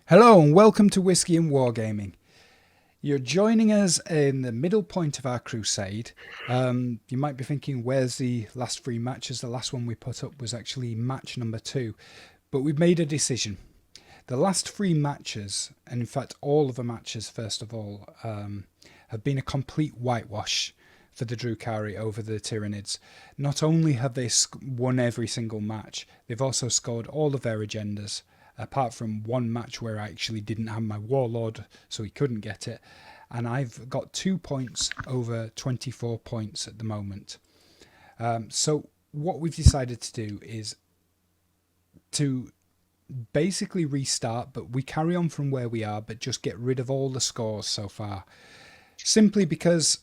Hello and welcome to Whiskey and Wargaming. You're joining us in the middle point of our crusade. You might be thinking, where's the last three matches? The last one we put up was actually match number 2. But we've made a decision. The last three matches, and in fact all of the matches first of all, have been a complete whitewash for the Druhkari over the Tyranids. Not only have they won every single match, they've also scored all of their agendas, apart from one match where I actually didn't have my warlord, so he couldn't get it. And I've got 2 points over 24 points at the moment. So what we've decided to do is to basically restart, but we carry on from where we are, but just get rid of all the scores so far. Simply because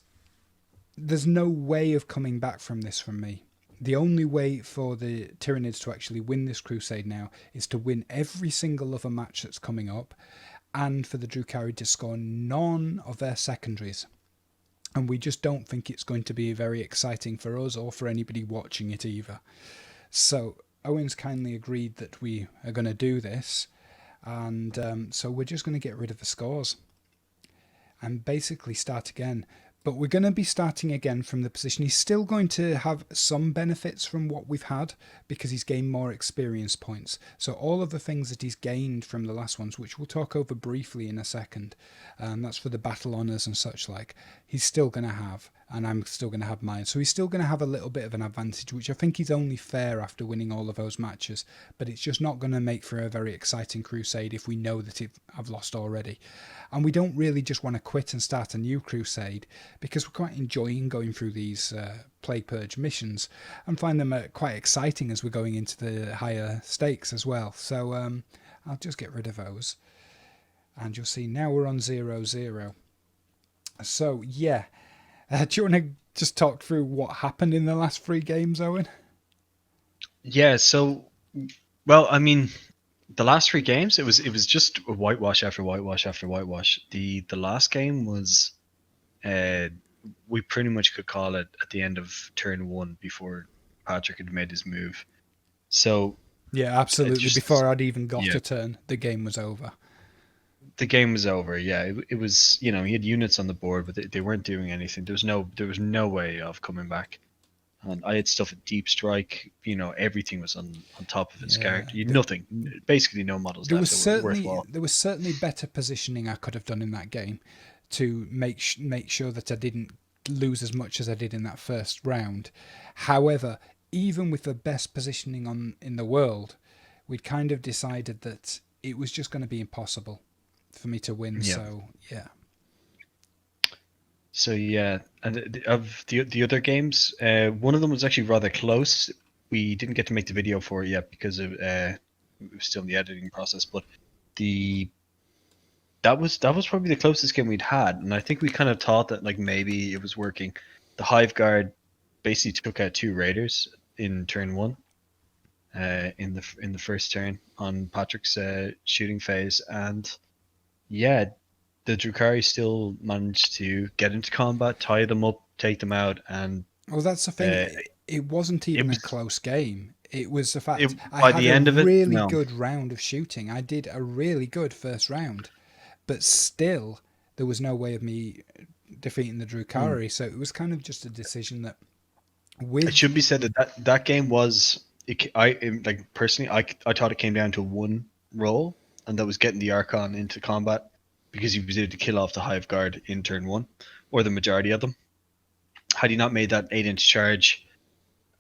there's no way of coming back from this from me. The only way for the Tyranids to actually win this crusade now is to win every single other match that's coming up, and for the Druhkari to score none of their secondaries. And we just don't think it's going to be very exciting for us or for anybody watching it either. So Owen's kindly agreed that we are going to do this, and so we're just going to get rid of the scores and basically start again. But we're going to be starting again from the position. He's still going to have some benefits from what we've had because he's gained more experience points. So all of the things that he's gained from the last ones, which we'll talk over briefly in a second, that's for the battle honours and such like, he's still going to have, and I'm still going to have mine. So he's still going to have a little bit of an advantage, which I think is only fair after winning all of those matches. But it's just not going to make for a very exciting crusade if we know that I've lost already. And we don't really just want to quit and start a new crusade, because we're quite enjoying going through these play purge missions and find them quite exciting as we're going into the higher stakes as well. So I'll just get rid of those, and you'll see now we're on 0-0. So yeah, do you want to just talk through what happened in the last three games, Owen? Yeah, so well, I mean, the last three games it was just a whitewash after whitewash after whitewash. The last game was uh we pretty much could call it at the end of turn one before Patrick had made his move. So Yeah, it absolutely. just Before I'd even got yeah, a turn, the game was over. the game was over. Yeah, it was, he had units on the board, but they weren't doing anything. There was no way of coming back. And I had stuff at deep strike. Everything was on top of his Yeah, card. You nothing, basically no models there left was that were certainly worthwhile. there was certainly better positioning I could have done in that game to make sure that I didn't lose as much as I did in that first round. However, even with the best positioning on in the world, we'd kind of decided that it was just going to be impossible for me to win. Yeah. So yeah, So yeah, and of the other games, one of them was actually rather close. We didn't get to make the video for it yet because it was still in the editing process. But the that was probably the closest game we'd had, and I think we kind of thought that like maybe it was working. The Hive Guard basically took out two raiders in turn one, in the first turn on Patrick's shooting phase, and yeah, the Drukari still managed to get into combat, tie them up, take them out, and well that's the thing. uh, It wasn't it even a was close game. It was the it fact I by had the a end of it. really No, good round of shooting. I did a really good first round, but still there was no way of me defeating the mm. Drukari. So it was kind of just a decision that It with should be said that that game was. Like personally, I thought it came down to one roll, and that was getting the Archon into combat because he was able to kill off the Hive Guard in turn one, or the majority of them. Had he not made that 8-inch charge,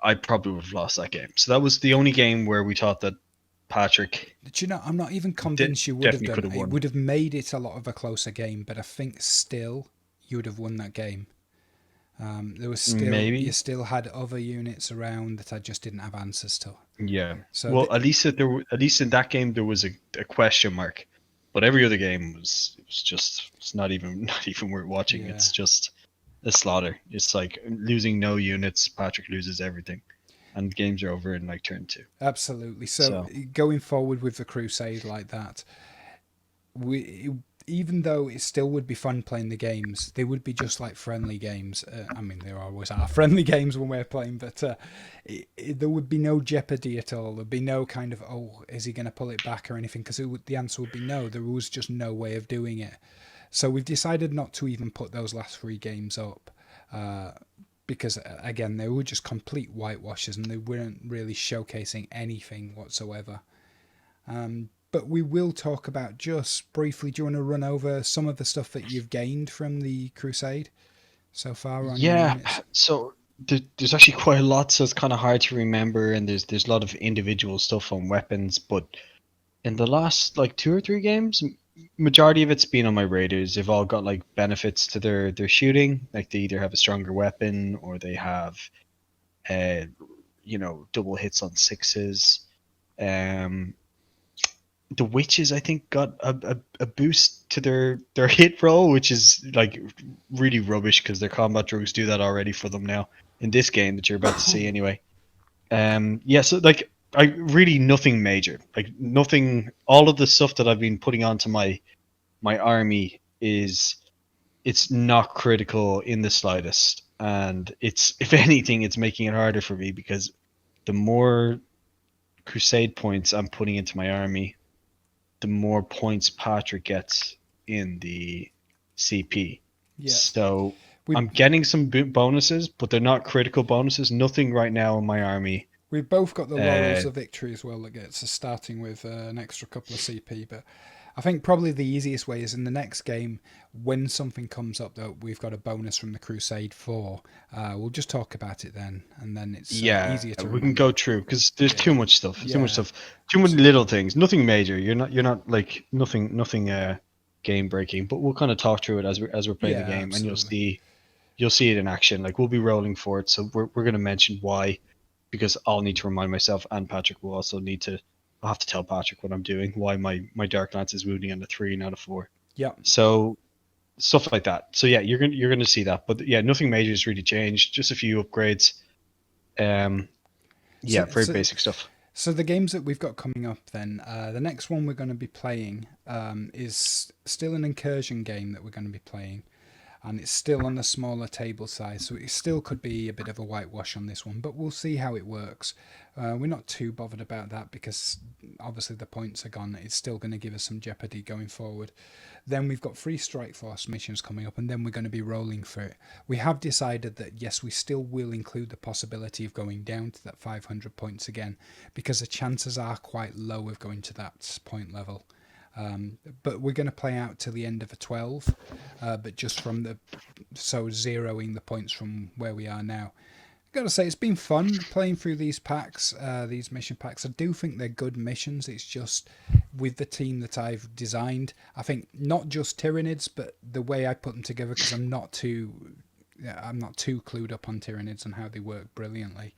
I probably would have lost that game. So that was the only game where we thought that Patrick you know, I'm not even convinced you would have definitely done could it. have It won. would have made it a lot of a closer game, but I think still you would have won that game. There was still you Maybe. still had other units around that I just didn't have answers to. Yeah. So Well, at least in that game there was a question mark, but every other game it was just it's not even not even worth watching. yeah, It's just a slaughter. It's like losing no units. Patrick loses everything, and games are over in like turn two. absolutely. So So going forward with the Crusade like that, we even though it still would be fun playing the games, they would be just like friendly games. I mean, there always are friendly games when we're playing, but there would be no jeopardy at all. There'd be no kind of, oh, is he going to pull it back or anything? Because the answer would be no. There was just no way of doing it. So we've decided not to even put those last 3 games up. Because again, they were just complete whitewashes and they weren't really showcasing anything whatsoever. But we will talk about just briefly. Do you want to run over some of the stuff that you've gained from the Crusade so far on your Yeah, units? so there's actually quite a lot, so it's kind of hard to remember, and there's a lot of individual stuff on weapons. But in the last like 2 or 3 games, majority of it's been on my raiders. They've all got like benefits to their shooting, like they either have a stronger weapon or they have, uh, double hits on sixes. Um, the witches I think got a boost to their hit roll, which is like really rubbish because their combat drugs do that already for them now in this game that you're about to see anyway. Yeah, so like I really nothing major, like nothing. All of the stuff that I've been putting onto my army is it's not critical in the slightest, and it's if anything, it's making it harder for me because the more crusade points I'm putting into my army, the more points Patrick gets in the CP. Yes, So we I'm getting some bonuses, but they're not critical bonuses. Nothing right now in my army. we've both got the laurels Uh, of victory as well that gets us starting with an extra couple of CP. But I think probably the easiest way is in the next game when something comes up that we've got a bonus from the Crusade for. We'll just talk about it then, and then it's yeah, easier to we can go remember. through because there's Yeah, too much stuff. There's too much yeah, stuff. Too many little absolutely. things. Nothing major. You're not like nothing game breaking. But we'll kind of talk through it as we're playing the Yeah, game, and absolutely. you'll see it in action. Like we'll be rolling for it, so we're going to mention why, because I'll need to remind myself, and Patrick will also need to. I'll have to tell Patrick what I'm doing, why my Dark Lance is wounding on a 3 not a 4. Yep. So stuff like that. So yeah, you're gonna see that, but yeah, nothing major has really changed. Just a few upgrades. Um, So, yeah, very so basic stuff. So the games that we've got coming up, then the next one we're going to be playing is still an incursion game that we're going to be playing, and it's still on the smaller table size, so it still could be a bit of a whitewash on this one, but we'll see how it works. We're not too bothered about that because obviously the points are gone. It's still going to give us some jeopardy going forward. Then we've got 3 Strike Force missions coming up, and then we're going to be rolling for it. We have decided that yes, we still will include the possibility of going down to that 500 points again, because the chances are quite low of going to that point level. But we're going to play out till the end of a 12, but just from zeroing the points from where we are now. Got to say, it's been fun playing through these packs, these mission packs. I do think they're good missions. It's just with the team that I've designed. I think not just Tyranids, but the way I put them together, because I'm not too clued up on Tyranids and how they work brilliantly.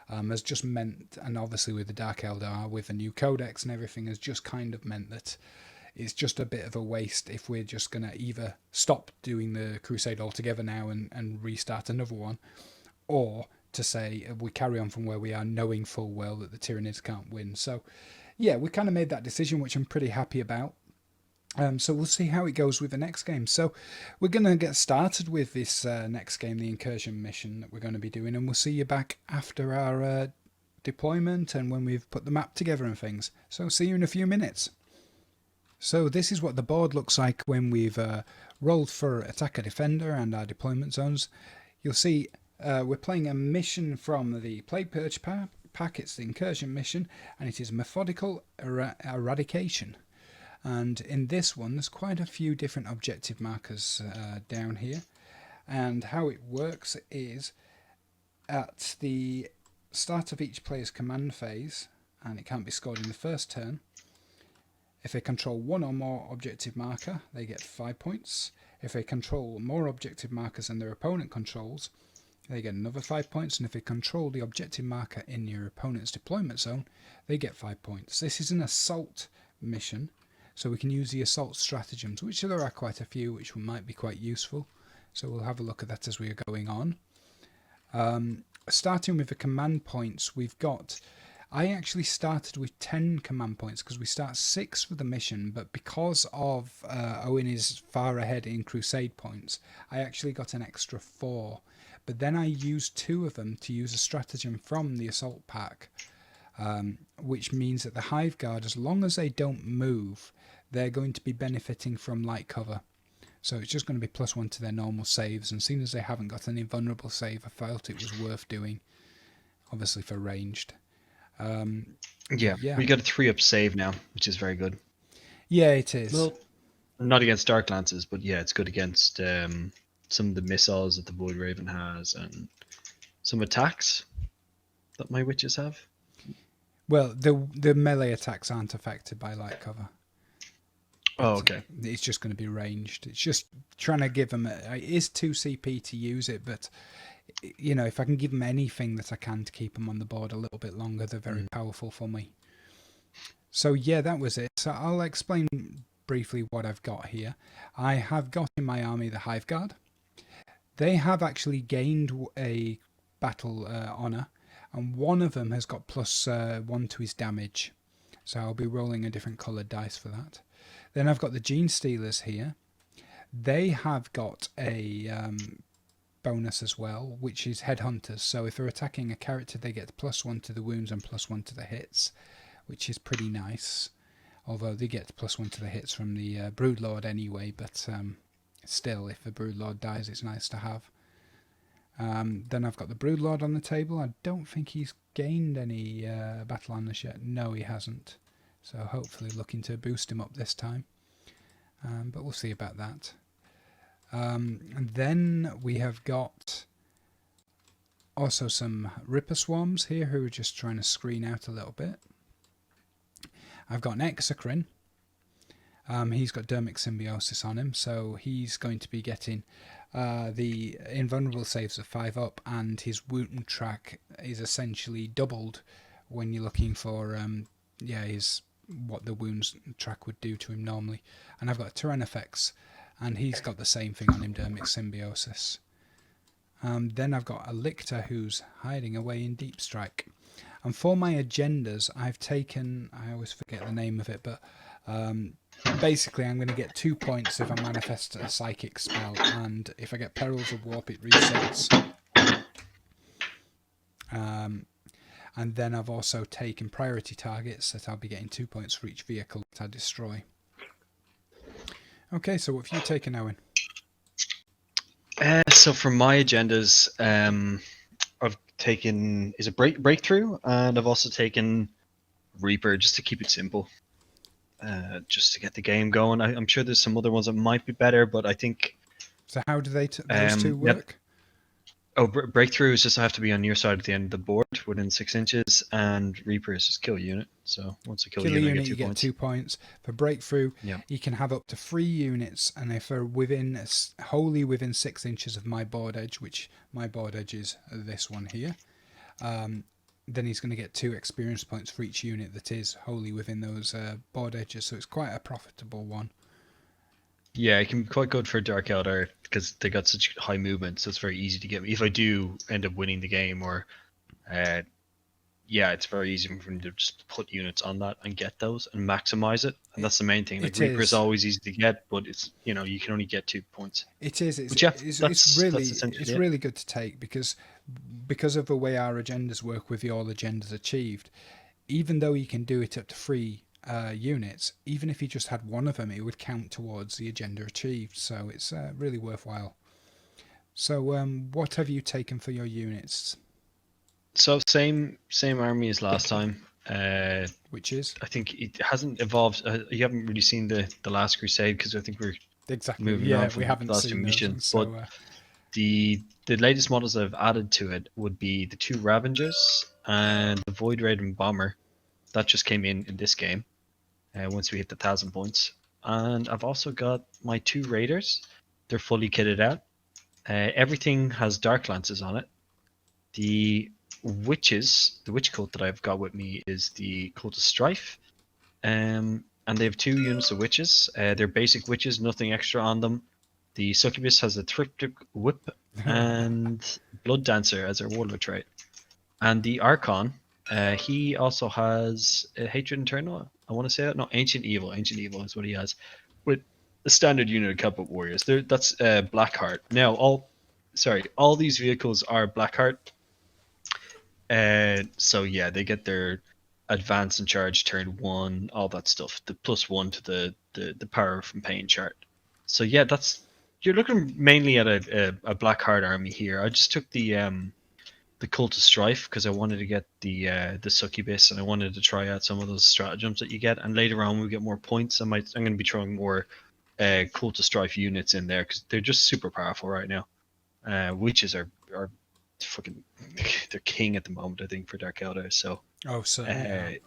Has just meant, and obviously with the Dark Eldar, with the new codex and everything, has just kind of meant that it's just a bit of a waste if we're just going to either stop doing the Crusade altogether now and restart another one, or to say we carry on from where we are, knowing full well that the Tyranids can't win. So, yeah, we kind of made that decision, which I'm pretty happy about. So we'll see how it goes with the next game. So we're going to get started with this next game, the incursion mission that we're going to be doing, and we'll see you back after our deployment and when we've put the map together and things. So see you in a few minutes. So this is what the board looks like when we've rolled for attacker defender and our deployment zones. You'll see we're playing a mission from the Plague Purge pack. It's the incursion mission, and it is methodical eradication. And in this one, there's quite a few different objective markers down here. And how it works is at the start of each player's command phase, and it can't be scored in the first turn. If they control one or more objective marker, they get 5 points. If they control more objective markers than their opponent controls, they get another 5 points. And if they control the objective marker in your opponent's deployment zone, they get 5 points. This is an assault mission, so we can use the assault stratagems, which there are quite a few, which might be quite useful. So we'll have a look at that as we are going on. Starting with the command points, we've got I actually started with 10 command points because we start 6 for the mission, but because of Owen is far ahead in Crusade points, I actually got an extra 4. But then I used 2 of them to use a stratagem from the assault pack, which means that the Hive Guard, as long as they don't move, they're going to be benefiting from light cover. So it's just going to be +1 to their normal saves, and seeing as they haven't got an invulnerable save, I felt it was worth doing, obviously for ranged. Yeah, Yeah. we got a 3-up save now, which is very good. Yeah, it is. Well, not against Dark Lances, but yeah, it's good against some of the missiles that the Void Raven has and some attacks that my witches have. Well, the melee attacks aren't affected by light cover. Oh, okay. It's just going to be ranged. It's just trying to give them. It is 2 CP to use it, but you know, if I can give them anything that I can to keep them on the board a little bit longer, they're very powerful for me. So yeah, that was it. So I'll explain briefly what I've got here. I have got in my army the Hive Guard. They have actually gained a battle honor, and one of them has got +1 to his damage. So I'll be rolling a different coloured dice for that. Then I've got the Gene Stealers here. They have got a bonus as well, which is Headhunters. So if they're attacking a character, they get +1 to the wounds and +1 to the hits, which is pretty nice. Although they get +1 to the hits from the Broodlord anyway, but still, if the Broodlord dies, it's nice to have. Then I've got the Broodlord on the table. I don't think he's gained any battle honors yet. No, he hasn't. So hopefully looking to boost him up this time. But we'll see about that. And then we have got also some Ripper Swarms here who are just trying to screen out a little bit. I've got an Exocrine. He's got Dermic Symbiosis on him, so he's going to be getting the invulnerable saves of 5 up, and his wound track is essentially doubled when you're looking for his what the wounds track would do to him normally. And I've got Tyrannifex, and he's got the same thing on him, Dermic Symbiosis. Then I've got a Lictor who's hiding away in Deep Strike. And for my agendas, I've taken, I always forget the name of it, but basically I'm going to get 2 points if I manifest a psychic spell, and if I get Perils of Warp it resets. And then I've also taken priority targets that I'll be getting 2 points for each vehicle that I destroy. Okay, so what have you taken, Owen? So for my agendas, I've taken breakthrough, and I've also taken Reaper just to keep it simple, just to get the game going. I'm sure there's some other ones that might be better, but I think. So how do those two work? Yep. Oh, breakthrough is just I have to be on your side at the end of the board within 6 inches, and Reaper is just kill a unit. So once I kill a unit, you get 2 points. For breakthrough, yeah, you can have up to 3 units, and if they're wholly within 6 inches of my board edge, which my board edge is this one here, then he's going to get 2 experience points for each unit that is wholly within those board edges. So it's quite a profitable one. Yeah, it can be quite good for Dark Eldar because they got such high movement, so it's very easy to get. If I do end up winning the game, or it's very easy for me to just put units on that and get those and maximize it. And that's the main thing. Like Reaper is always easy to get, but it's you can only get 2 points. It is. It's really good to take because of the way our agendas work with the all agendas achieved. Even though you can do it up to 3 units, even if you just had 1 of them, it would count towards the agenda achieved. So it's really worthwhile. So what have you taken for your units? So same army as last time. Which is? I think it hasn't evolved. You haven't really seen the last Crusade because I think we're moving on from we haven't the last seen missions. So, but the latest models I've added to it would be the 2 Ravengers and the Void Raven Bomber. That just came in this game. Once we hit the 1,000 points, and I've also got my 2 Raiders. They're fully kitted out. Everything has Dark Lances on it. The witches, the witch cult that I've got with me is the Cult of Strife, and they have 2 units of witches. They're basic witches, nothing extra on them. The Succubus has a Triptych Whip and Blood Dancer as their warlord trait, and the Archon He also has Hatred Eternal. I want to say that. No, Ancient Evil. Ancient Evil is what he has. With a standard unit of Combat Warriors. That's Blackheart. Now, all these vehicles are Blackheart. So yeah, they get their advance and charge turn 1, all that stuff. The +1 to the power from pain chart. So yeah, you're looking mainly at a Blackheart army here. I just took the Cult of Strife because I wanted to get the Succubus, and I wanted to try out some of those stratagems that you get. And later on, when we get more points, I'm going to be throwing more Cult of Strife units in there because they're just super powerful right now. Witches are fucking they're king at the moment, I think, for Dark Eldar. So Oh, certainly.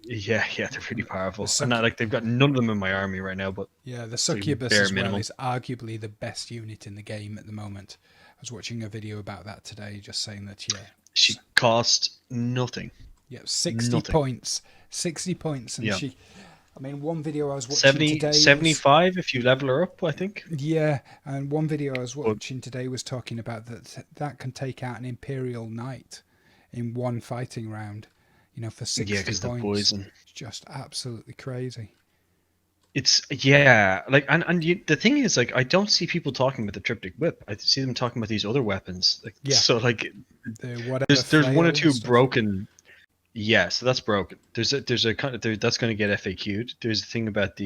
yeah, they're really powerful. The And not, like they've got none of them in my army right now, but Yeah, the it's like Succubus bare as well minimum. is arguably the best unit in the game at the moment. I was watching a video about that today, just saying that, She cost nothing. 60 Nothing. points. 60 points. And Yeah. I mean, one video I was watching 70, today 75 if you level her up, I think. Yeah, and one video I was But watching today was talking about that can take out an Imperial Knight in one fighting round, for yeah, 60 because the points. poison. It's just absolutely crazy. It's like the thing is, like, I don't see people talking about the triptych whip. I see them talking about these other weapons. Like, Yeah. so like The whatever there's one or flail two stuff. broken. Yeah, so that's broken. There's a kind of that's going to get FAQ'd. There's a thing about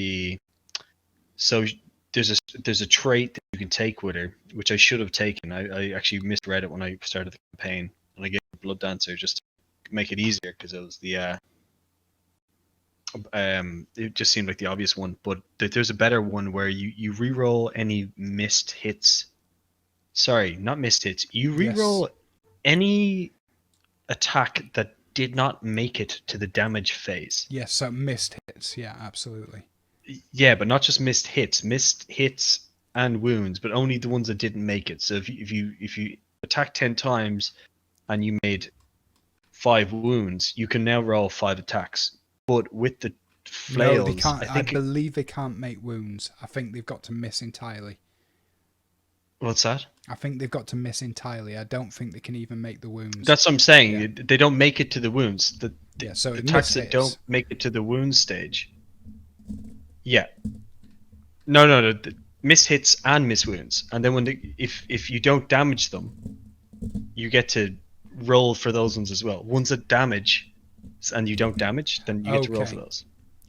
so there's a trait that you can take with her, which I should have taken. I actually misread it when I started the campaign, and I gave her Blood Dancer just to make it easier because it was it just seemed like the obvious one. But there's a better one where you reroll any missed hits. Sorry, not missed hits. You reroll any attack that did not make it to the damage phase. Yes, so missed hits. Yeah, absolutely. Yeah, but not just missed hits and wounds, but only the ones that didn't make it. So if you attack 10 times and you made 5 wounds, you can now roll 5 attacks. But with the No, they flails, can't. I I think believe they can't make wounds. I think they've got to miss entirely. what's that? I think they've got to miss entirely. I don't think they can even make the wounds. That's what I'm saying. Yeah. They don't make it to the wounds. The So it attacks that mishits. don't make it to the wound stage. Yeah. No. Miss hits and miss wounds, and then if you don't damage them, you get to roll for those ones as well. Ones that damage, and you don't damage, then you get to roll for those.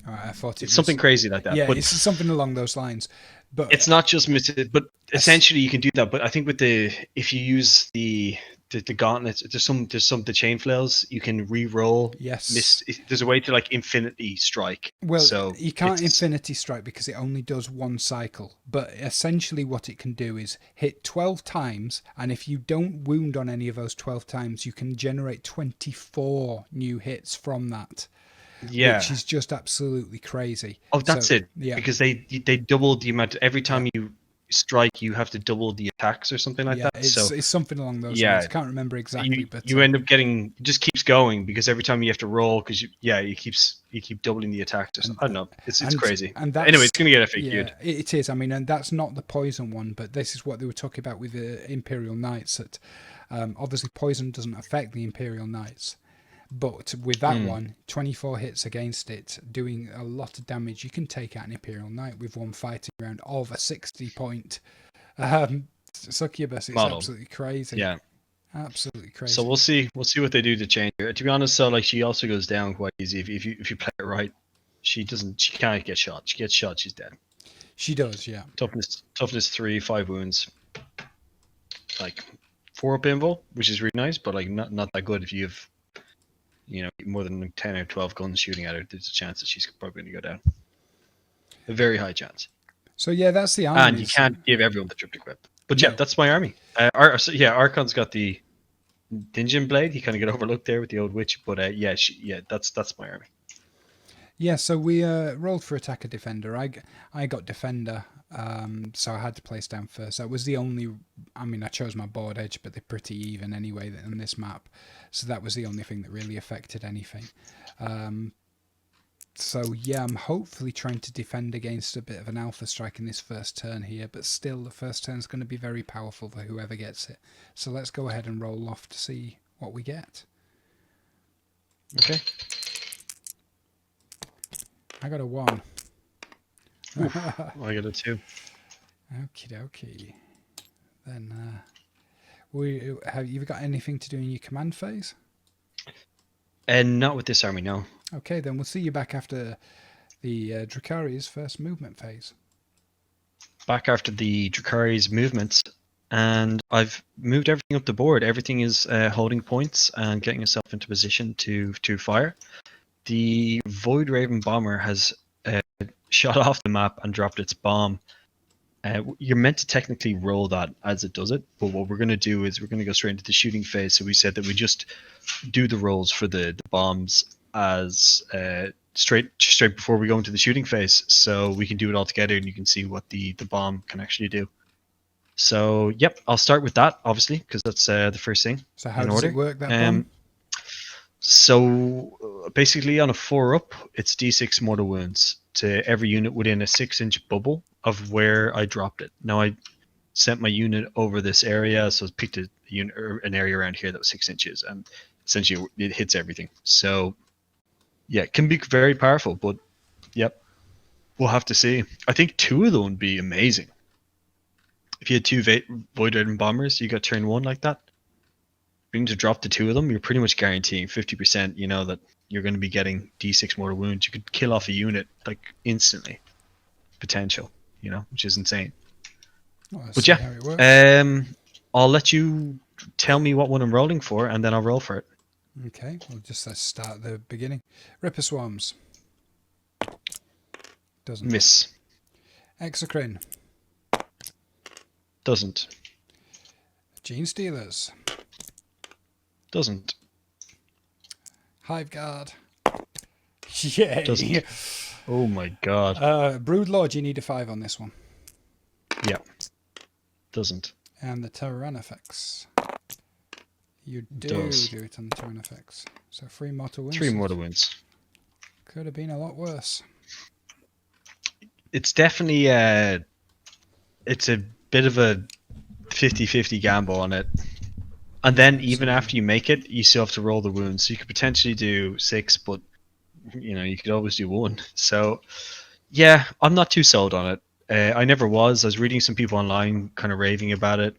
All right, I thought it's something crazy like that. Yeah, but it's something along those lines. But it's not just miss it, but essentially you can do that. But I think if you use the gauntlets, there's some the chain flails, you can re-roll. Yes. There's a way to like infinity strike. Well, so you can't infinity strike because it only does one cycle. But essentially what it can do is hit 12 times, and if you don't wound on any of those 12 times, you can generate 24 new hits from that. Yeah. Which is just absolutely crazy. Oh, that's it. Yeah. Because they double the amount. Every time you strike, you have to double the attacks or something like that. It's something along those lines. I can't remember exactly, but you end up getting, it just keeps going because every time you have to roll, because you keep doubling the attacks or something. I don't know. It's crazy. And anyway, it's gonna get FAQ'd. Yeah, it is. I mean, and that's not the poison one, but this is what they were talking about with the Imperial Knights. That obviously poison doesn't affect the Imperial Knights. But with that one, 24 hits against it, doing a lot of damage. You can take out an Imperial Knight with one fighting round of a 60-point Succubus. It's model. Absolutely crazy. Yeah, absolutely crazy. So we'll see what they do to change her. To be honest, so like she also goes down quite easy if you play it right. She can't get shot. She gets shot, she's dead. She does, yeah. Toughness 3, 5 wounds, like 4 up invul, which is really nice, but like not that good if you have more than 10 or 12 guns shooting at her. There's a chance that she's probably going to go down. A very high chance. So yeah, that's the army. And you can't give everyone the triptych whip. But yeah, that's my army. Archon's got the Dingeon Blade. You kind of get overlooked there with the old witch, but that's my army. Yeah, so we rolled for attacker defender. I got defender, so I had to place down first. That was the only. I mean, I chose my board edge, but they're pretty even anyway on this map, so that was the only thing that really affected anything. So yeah, I'm hopefully trying to defend against a bit of an alpha strike in this first turn here, but still the first turn is going to be very powerful for whoever gets it. So let's go ahead and roll off to see what we get. Okay. I got a 1. I got a 2. Okie dokie. Then, have you got anything to do in your command phase? And not with this army, no. Okay, then we'll see you back after the Druhkari's first movement phase. Back after the Druhkari's movements, and I've moved everything up the board. Everything is holding points and getting itself into position to fire. The Void Raven bomber has shot off the map and dropped its bomb. You're meant to technically roll that as it does it, but what we're going to do is we're going to go straight into the shooting phase. So we said that we just do the rolls for the bombs as straight before we go into the shooting phase, so we can do it all together and you can see what the bomb can actually do. So yep, I'll start with that obviously because that's the first thing. So how does it work, that bomb? So basically on a 4-up, it's D6 mortal wounds to every unit within a 6-inch bubble of where I dropped it. Now I sent my unit over this area, so I picked a unit or an area around here that was 6 inches, and essentially it hits everything. So yeah, it can be very powerful, but yep, we'll have to see. I think 2 of them would be amazing. If you had 2 Void Raven bombers, you got turn 1 like that. Being to drop the 2 of them, you're pretty much guaranteeing 50%. You know that you're going to be getting D6 mortal wounds. You could kill off a unit like instantly, potential. You know, which is insane. Well, But yeah, how it works. I'll let you tell me what one I'm rolling for, and then I'll roll for it. Okay, let's start at the beginning. Ripper Swarms. Doesn't. Miss. Exocrine. Doesn't. Gene Stealers. Doesn't. Hive Guard. Yay! Doesn't. Oh my god. Brood Lord, you need a 5 on this one. Yeah. Doesn't. And the Tyranids. You do it on the Tyranids. So 3 mortal wounds. 3 mortal wounds. Could have been a lot worse. It's definitely it's a bit of a 50-50 gamble on it. And then even after you make it, you still have to roll the wounds. So you could potentially do 6, but you know, you could always do 1. So yeah, I'm not too sold on it. I never was. I was reading some people online kind of raving about it.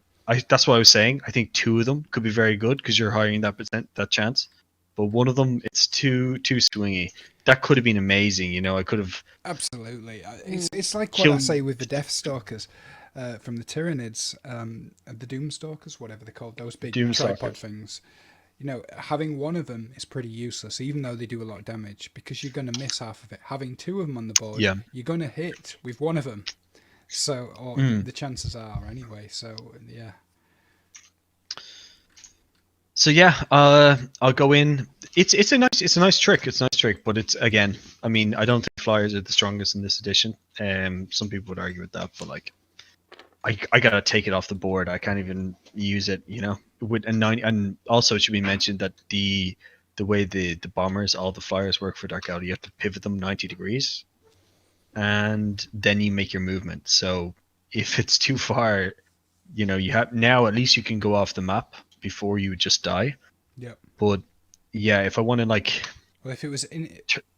That's what I was saying. I think 2 of them could be very good because you're hiring that chance. But one of them, it's too swingy. That could have been amazing. You know, I could have absolutely. It's like what I say with the Deathstalkers from the Tyranids, the Doomstalkers, whatever they're called, those big tripod things. You know, having 1 of them is pretty useless, even though they do a lot of damage, because you're going to miss half of it. Having 2 of them on the board, you're going to hit with 1 of them. So, or the chances are anyway. So, yeah. So yeah, I'll go in. It's a nice trick. It's a nice trick, but it's, again, I mean, I don't think flyers are the strongest in this edition. Some people would argue with that, but like, I gotta take it off the board. I can't even use it, you know. With and also it should be mentioned that the way the bombers, all the flyers work for Dark Elder, you have to pivot them 90 degrees, and then you make your movement. So if it's too far, you know, you have now at least you can go off the map before you just die. Yep. But yeah, if I want to like, well, if it was in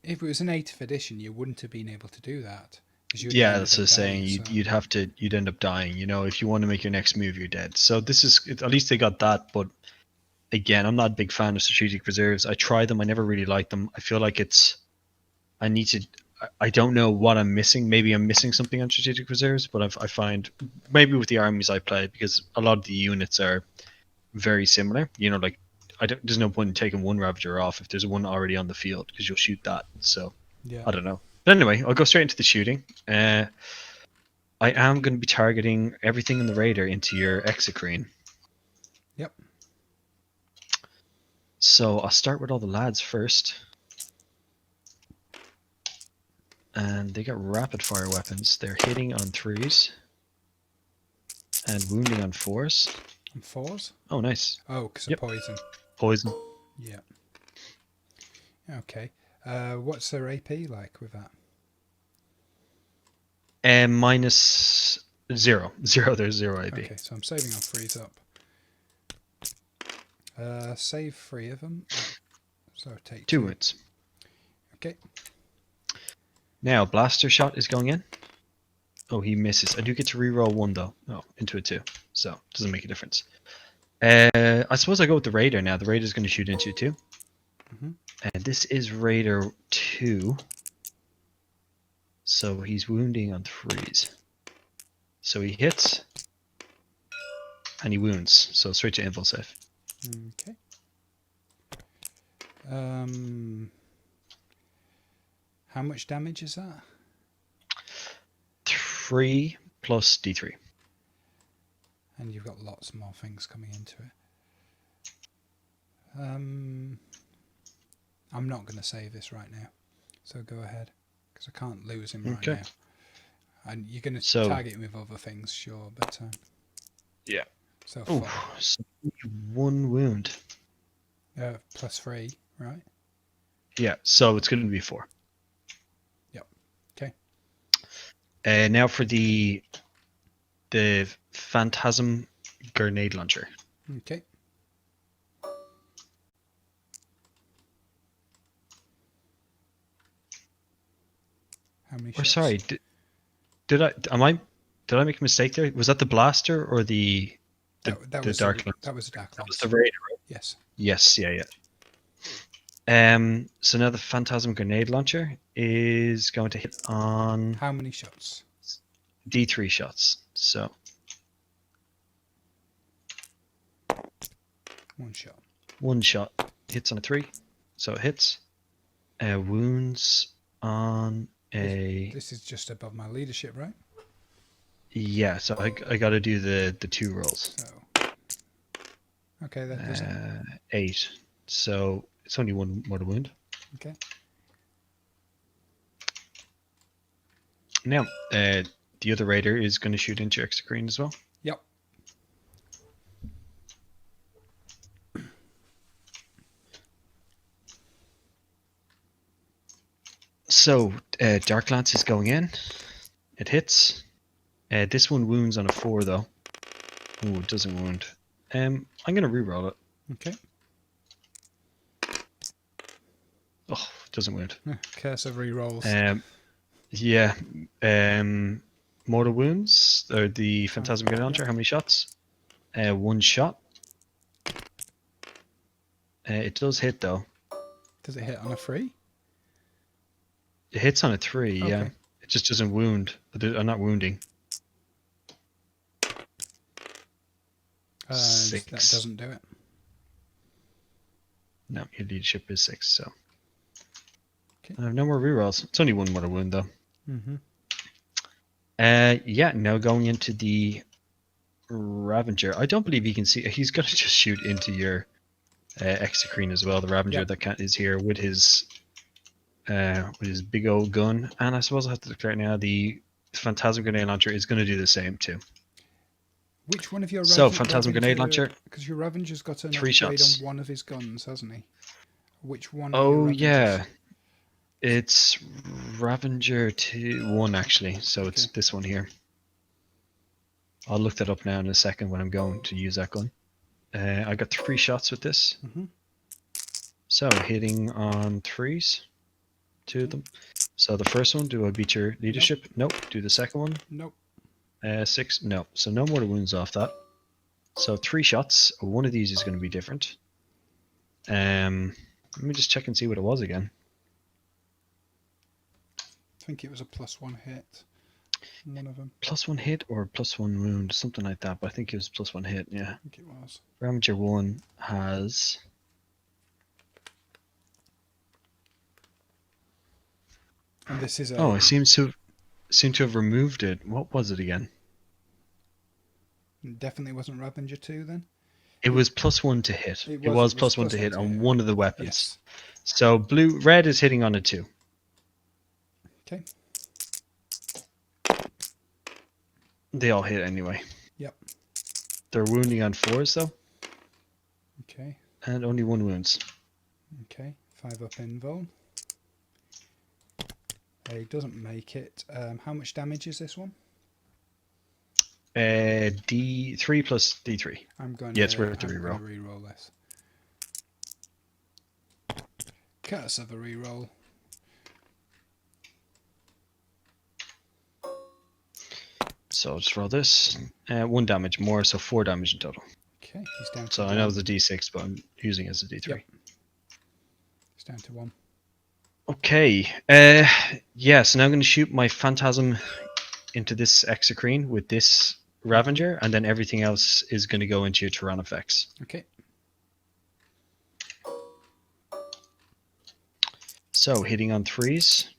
8th edition, you wouldn't have been able to do that. Yeah, that's what I'm saying. You'd end up dying. You know, if you want to make your next move, you're dead. So this is, at least they got that. But again, I'm not a big fan of strategic reserves. I try them. I never really liked them. I feel like I don't know what I'm missing. Maybe I'm missing something on strategic reserves, but I find maybe with the armies I play, because a lot of the units are very similar. You know, like there's no point in taking one Ravager off if there's one already on the field, because you'll shoot that. So yeah. I don't know. But anyway, I'll go straight into the shooting. I am going to be targeting everything in the radar into your Exocrine. Yep. So I'll start with all the lads first. And they got rapid fire weapons. They're hitting on 3s. And wounding on 4s. On 4s? Oh, nice. Oh, because of poison. Poison. Yeah. Okay. What's their AP like with that? Minus 0. There's 0 AP. Okay, so I'm saving on freeze up. Save 3 of them. So take 2 2. wounds. Okay. Now, blaster shot is going in. Oh, he misses. I do get to reroll 1 though. Oh, into a 2. So, it doesn't make a difference. I suppose I go with the Raider now. The Raider's going to shoot into 2. And this is Raider 2. So he's wounding on 3s. So he hits. And he wounds. So straight to invul save. Okay. How much damage is that? 3 plus D3. And you've got lots more things coming into it. I'm not going to save this right now. So go ahead. Because I can't lose him right now. And you're going to target him with other things, sure. But yeah. So oh, so 1 wound. Plus 3, right? Yeah, so it's going to be 4. Yep. Okay. Now for the Phantasm Grenade Launcher. Okay. How many shots? Sorry, did I make a mistake there? Was that the blaster or the dark lance? That was a dark lance. That was the Raider, right? Yes. Yes, yeah. So now the Phantasm Grenade Launcher is going to hit on... How many shots? D3 shots. So 1 shot. 1 shot. Hits on a 3. So it hits. Wounds on a... This is just above my leadership, right? Yeah, so I got to do the 2 rolls. So, okay, that does it. 8. So it's only 1 mortal wound. Okay. Now, the other Raider is going to shoot into your Exocrine as well. Yep. So, Dark Lance is going in. It hits. This one wounds on a 4 though. Oh, it doesn't wound. I'm going to reroll it. Okay. Oh, it doesn't wound. Curse of rerolls. Yeah. Mortal wounds, or the Phantasm Grenade Launcher, how many shots? 1 shot. It does hit though. Does it hit on a 3? It hits on a 3, okay. yeah. It just doesn't wound. I'm not wounding. 6. That doesn't do it. No, your leadership is 6, so. Okay. I have no more rerolls. It's only 1 mortal wound though. Mm-hmm. Yeah, now going into the Ravager. I don't believe he can see. He's going to just shoot into your Exocrine as well. The Ravager that is here with his big old gun. And I suppose I have to declare now the Phantasm Grenade Launcher is going to do the same too. Which one of your Phantasm Grenade Launcher? Because your Ravager's got an 3 upgrade shots on one of his guns, hasn't he? Which one? Oh yeah, it's Ravager 1 actually. So it's this one here. I'll look that up now in a second when I'm going to use that gun. I got 3 shots with this. Mm-hmm. So hitting on 3s, 2 of them. So the first one, do I beat your leadership? Nope. Do the second one? Nope. 6, no. So no mortal wounds off that. So 3 shots. One of these is going to be different. Let me just check and see what it was again. I think it was a +1 hit. One of them. +1 hit or +1 wound, something like that. But I think it was +1 hit. Yeah. I think it was. Ravager 1 has. And this is a. Oh, it seems to have removed it. What was it again? Definitely wasn't Ravager 2 then. It was +1 to hit. It was +1 to hit on one of the weapons. Yes. So red is hitting on a 2. Okay. They all hit anyway. Yep. They're wounding on 4s though. Okay. And only 1 wounds. Okay. 5 up invul. He doesn't make it. How much damage is this one? D3 plus D3. I'm going it's worth to reroll. Reroll this. Curse of a reroll. So I'll just roll this. 1 damage more, so 4 damage in total. Okay, he's down to So 1. I know it's a d6, but I'm using it as a d3. Yep. He's down to 1. Okay. Yeah, so now I'm going to shoot my Phantasm into this Exocrine with this Ravager, and then everything else is going to go into your Tyrannifex. Okay. So hitting on 3s.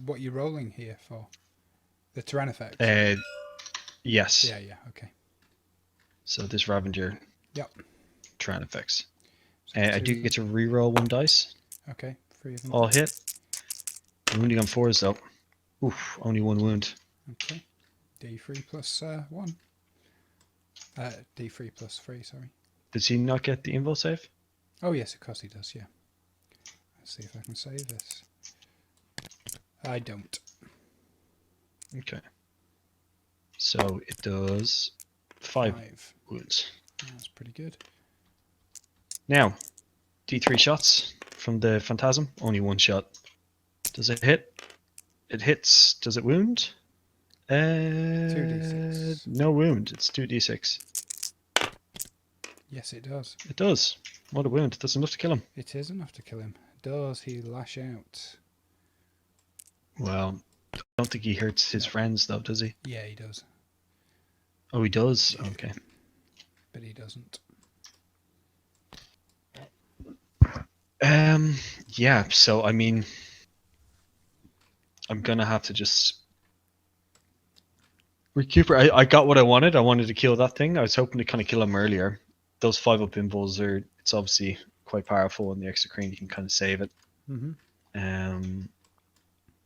What are you rolling here for? The Tyrannifex? Yes. Yeah, okay. So this Ravager. Yep. Tyrannifex. So I do get to reroll 1 dice. Okay, 3 of them. All hit. Wounding on 4s though. Oof, only 1 wound. Okay. D3 plus 1. D3 plus 3, sorry. Does he not get the invul save? Oh yes, of course he does, yeah. Let's see if I can save this. I don't. Okay. So it does 5 wounds. That's pretty good. Now, D3 shots from the Phantasm. Only 1 shot. Does it hit? It hits. Does it wound? 2d6. No wound. It's 2d6. Yes, it does. It does. What a wound. That's enough to kill him. It is enough to kill him. Does he lash out? Well, I don't think he hurts his friends though, does he? Yeah, he does. Oh, he does? Yeah. Okay. But he doesn't. Yeah, so I mean, I'm gonna have to just recuperate. I got what I wanted. I wanted to kill that thing. I was hoping to kind of kill him earlier. Those 5-up invuls are, it's obviously quite powerful in the Exocrine. You can kind of save it.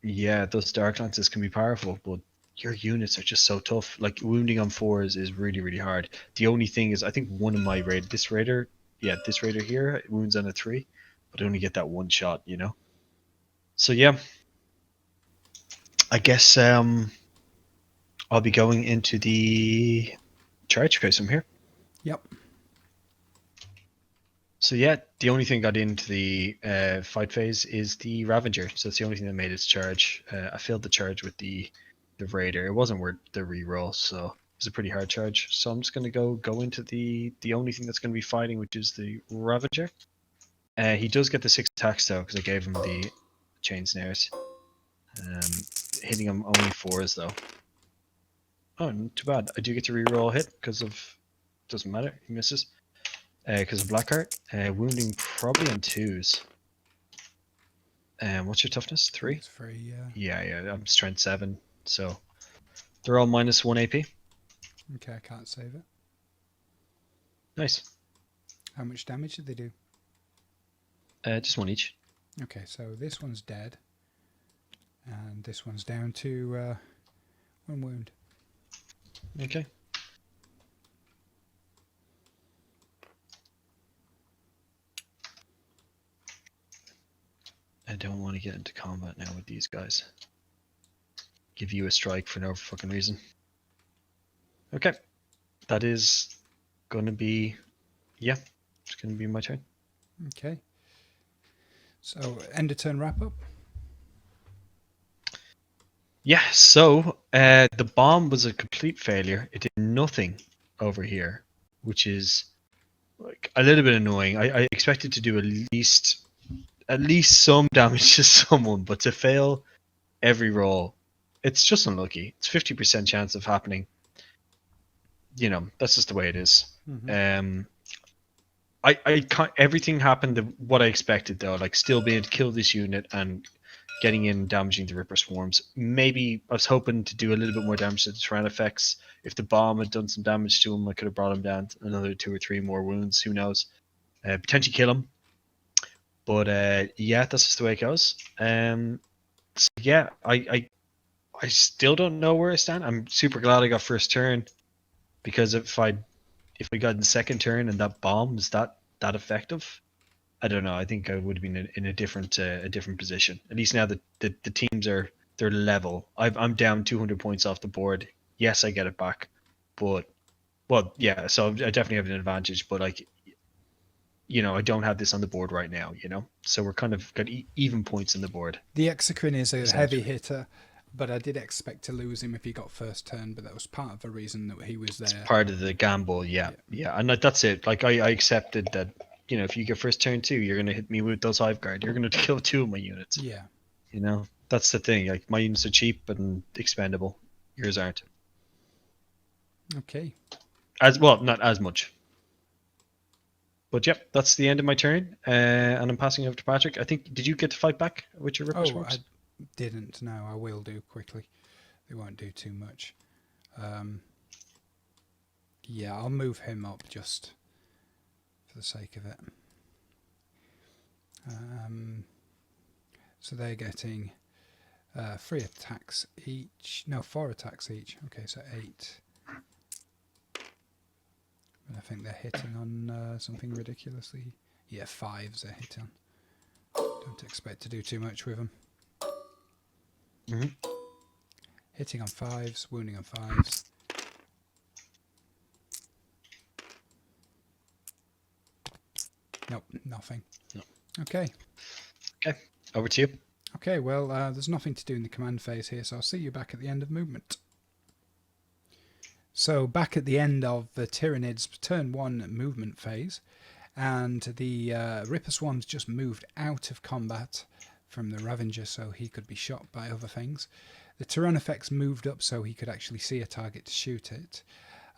Yeah, those Dark Lances can be powerful, but your units are just so tough. Like, wounding on 4s is really, really hard. The only thing is, I think one of my this raider here, wounds on a 3, but I only get that 1 shot, you know? So yeah, I guess I'll be going into the charge phase from here. Yep. So yeah, the only thing got into the fight phase is the Ravager. So it's the only thing that made its charge. I failed the charge with the Raider. It wasn't worth the reroll, so it was a pretty hard charge. So I'm just gonna go into the only thing that's gonna be fighting, which is the Ravager. He does get the 6 attacks though, because I gave him the chain snares. Hitting him only 4s though. Oh, not too bad. I do get to reroll a hit because of, doesn't matter. He misses. Because of Blackheart. Wounding probably on 2s. What's your toughness? 3? It's 3, yeah. Yeah, I'm strength 7. So they're all minus 1 AP. Okay, I can't save it. Nice. How much damage did they do? Just 1 each. Okay, so this one's dead. And this one's down to 1 wound. Okay. I don't want to get into combat now with these guys. Give you a strike for no fucking reason. Okay. That is gonna be, yeah, it's gonna be my turn. Okay. So, end of turn wrap up. Yeah, so the bomb was a complete failure. It did nothing over here, which is like a little bit annoying. I expected to do at least some damage to someone, but to fail every roll, it's just unlucky. It's 50% chance of happening. You know, that's just the way it is. I can't, everything happened what I expected though, like still being able to kill this unit and getting in, damaging the Ripper Swarms. Maybe I was hoping to do a little bit more damage to the Tyrannifex. If the bomb had done some damage to him, I could have brought him down to another 2 or 3 more wounds. Who knows? Potentially kill him. But yeah, that's just the way it goes. So yeah, I still don't know where I stand. I'm super glad I got first turn, because if we got in second turn and that bomb was that effective, I don't know. I think I would have been in a different position. At least now that the teams they're level. I'm down 200 points off the board. Yes, I get it back, but Well, yeah. So I definitely have an advantage, but like, I don't have this on the board right now. So we're kind of got even points on the board The Exocrine is a heavy essentially. hitter, but I did expect to lose him if he got first turn. But that was part of the reason that he was It's there. part of the gamble. Yeah, Yeah. yeah, and that's it. Like I accepted that. If you get first turn 2, you're gonna hit me with those hive guard. You're gonna kill 2 of my units. Yeah. That's the thing. Like my units are cheap and expendable. Yours aren't. Okay. As well, not as much. But yep, that's the end of my turn, and I'm passing over to Patrick. I think. Did you get to fight back with your Ripper Oh, I Swarms? didn't. No, I will do quickly. They won't do too much. Yeah, I'll move him up just for the sake of it. So they're getting 3 attacks each. No, 4 attacks each. Okay, so 8. But I think they're hitting on something ridiculously. Yeah, 5s they're hitting on. Don't expect to do too much with them. Mm-hmm. Hitting on 5s, wounding on 5s. Nope, nothing. No. Okay. Okay, over to you. Okay, well, there's nothing to do in the command phase here, so I'll see you back at the end of movement. So back at the end of the Tyranids turn 1 movement phase, and the Ripper Swarms just moved out of combat from the Ravager so he could be shot by other things. The Tyrannofex moved up so he could actually see a target to shoot it.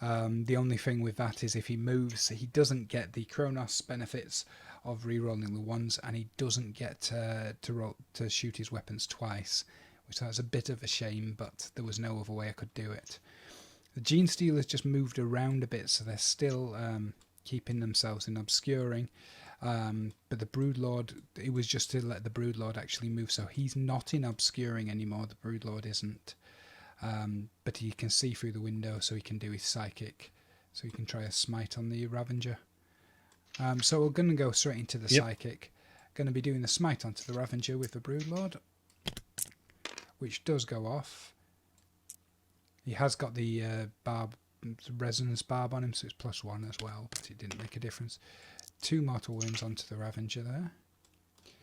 The only thing with that is if he moves, he doesn't get the Kronos benefits of re-rolling the ones, and he doesn't get to shoot his weapons twice, which that's a bit of a shame, but there was no other way I could do it. The Gene Stealers just moved around a bit, so they're still keeping themselves in obscuring. But the Broodlord, it was just to let the Broodlord actually move, so he's not in obscuring anymore. The Broodlord isn't. But he can see through the window, so he can do his psychic. So he can try a smite on the Ravager. So we're going to go straight into the psychic. Going to be doing the smite onto the Ravager with the Broodlord, which does go off. He has got the resonance barb on him, so it's +1 as well, but it didn't make a difference. 2 mortal wounds onto the Ravager there.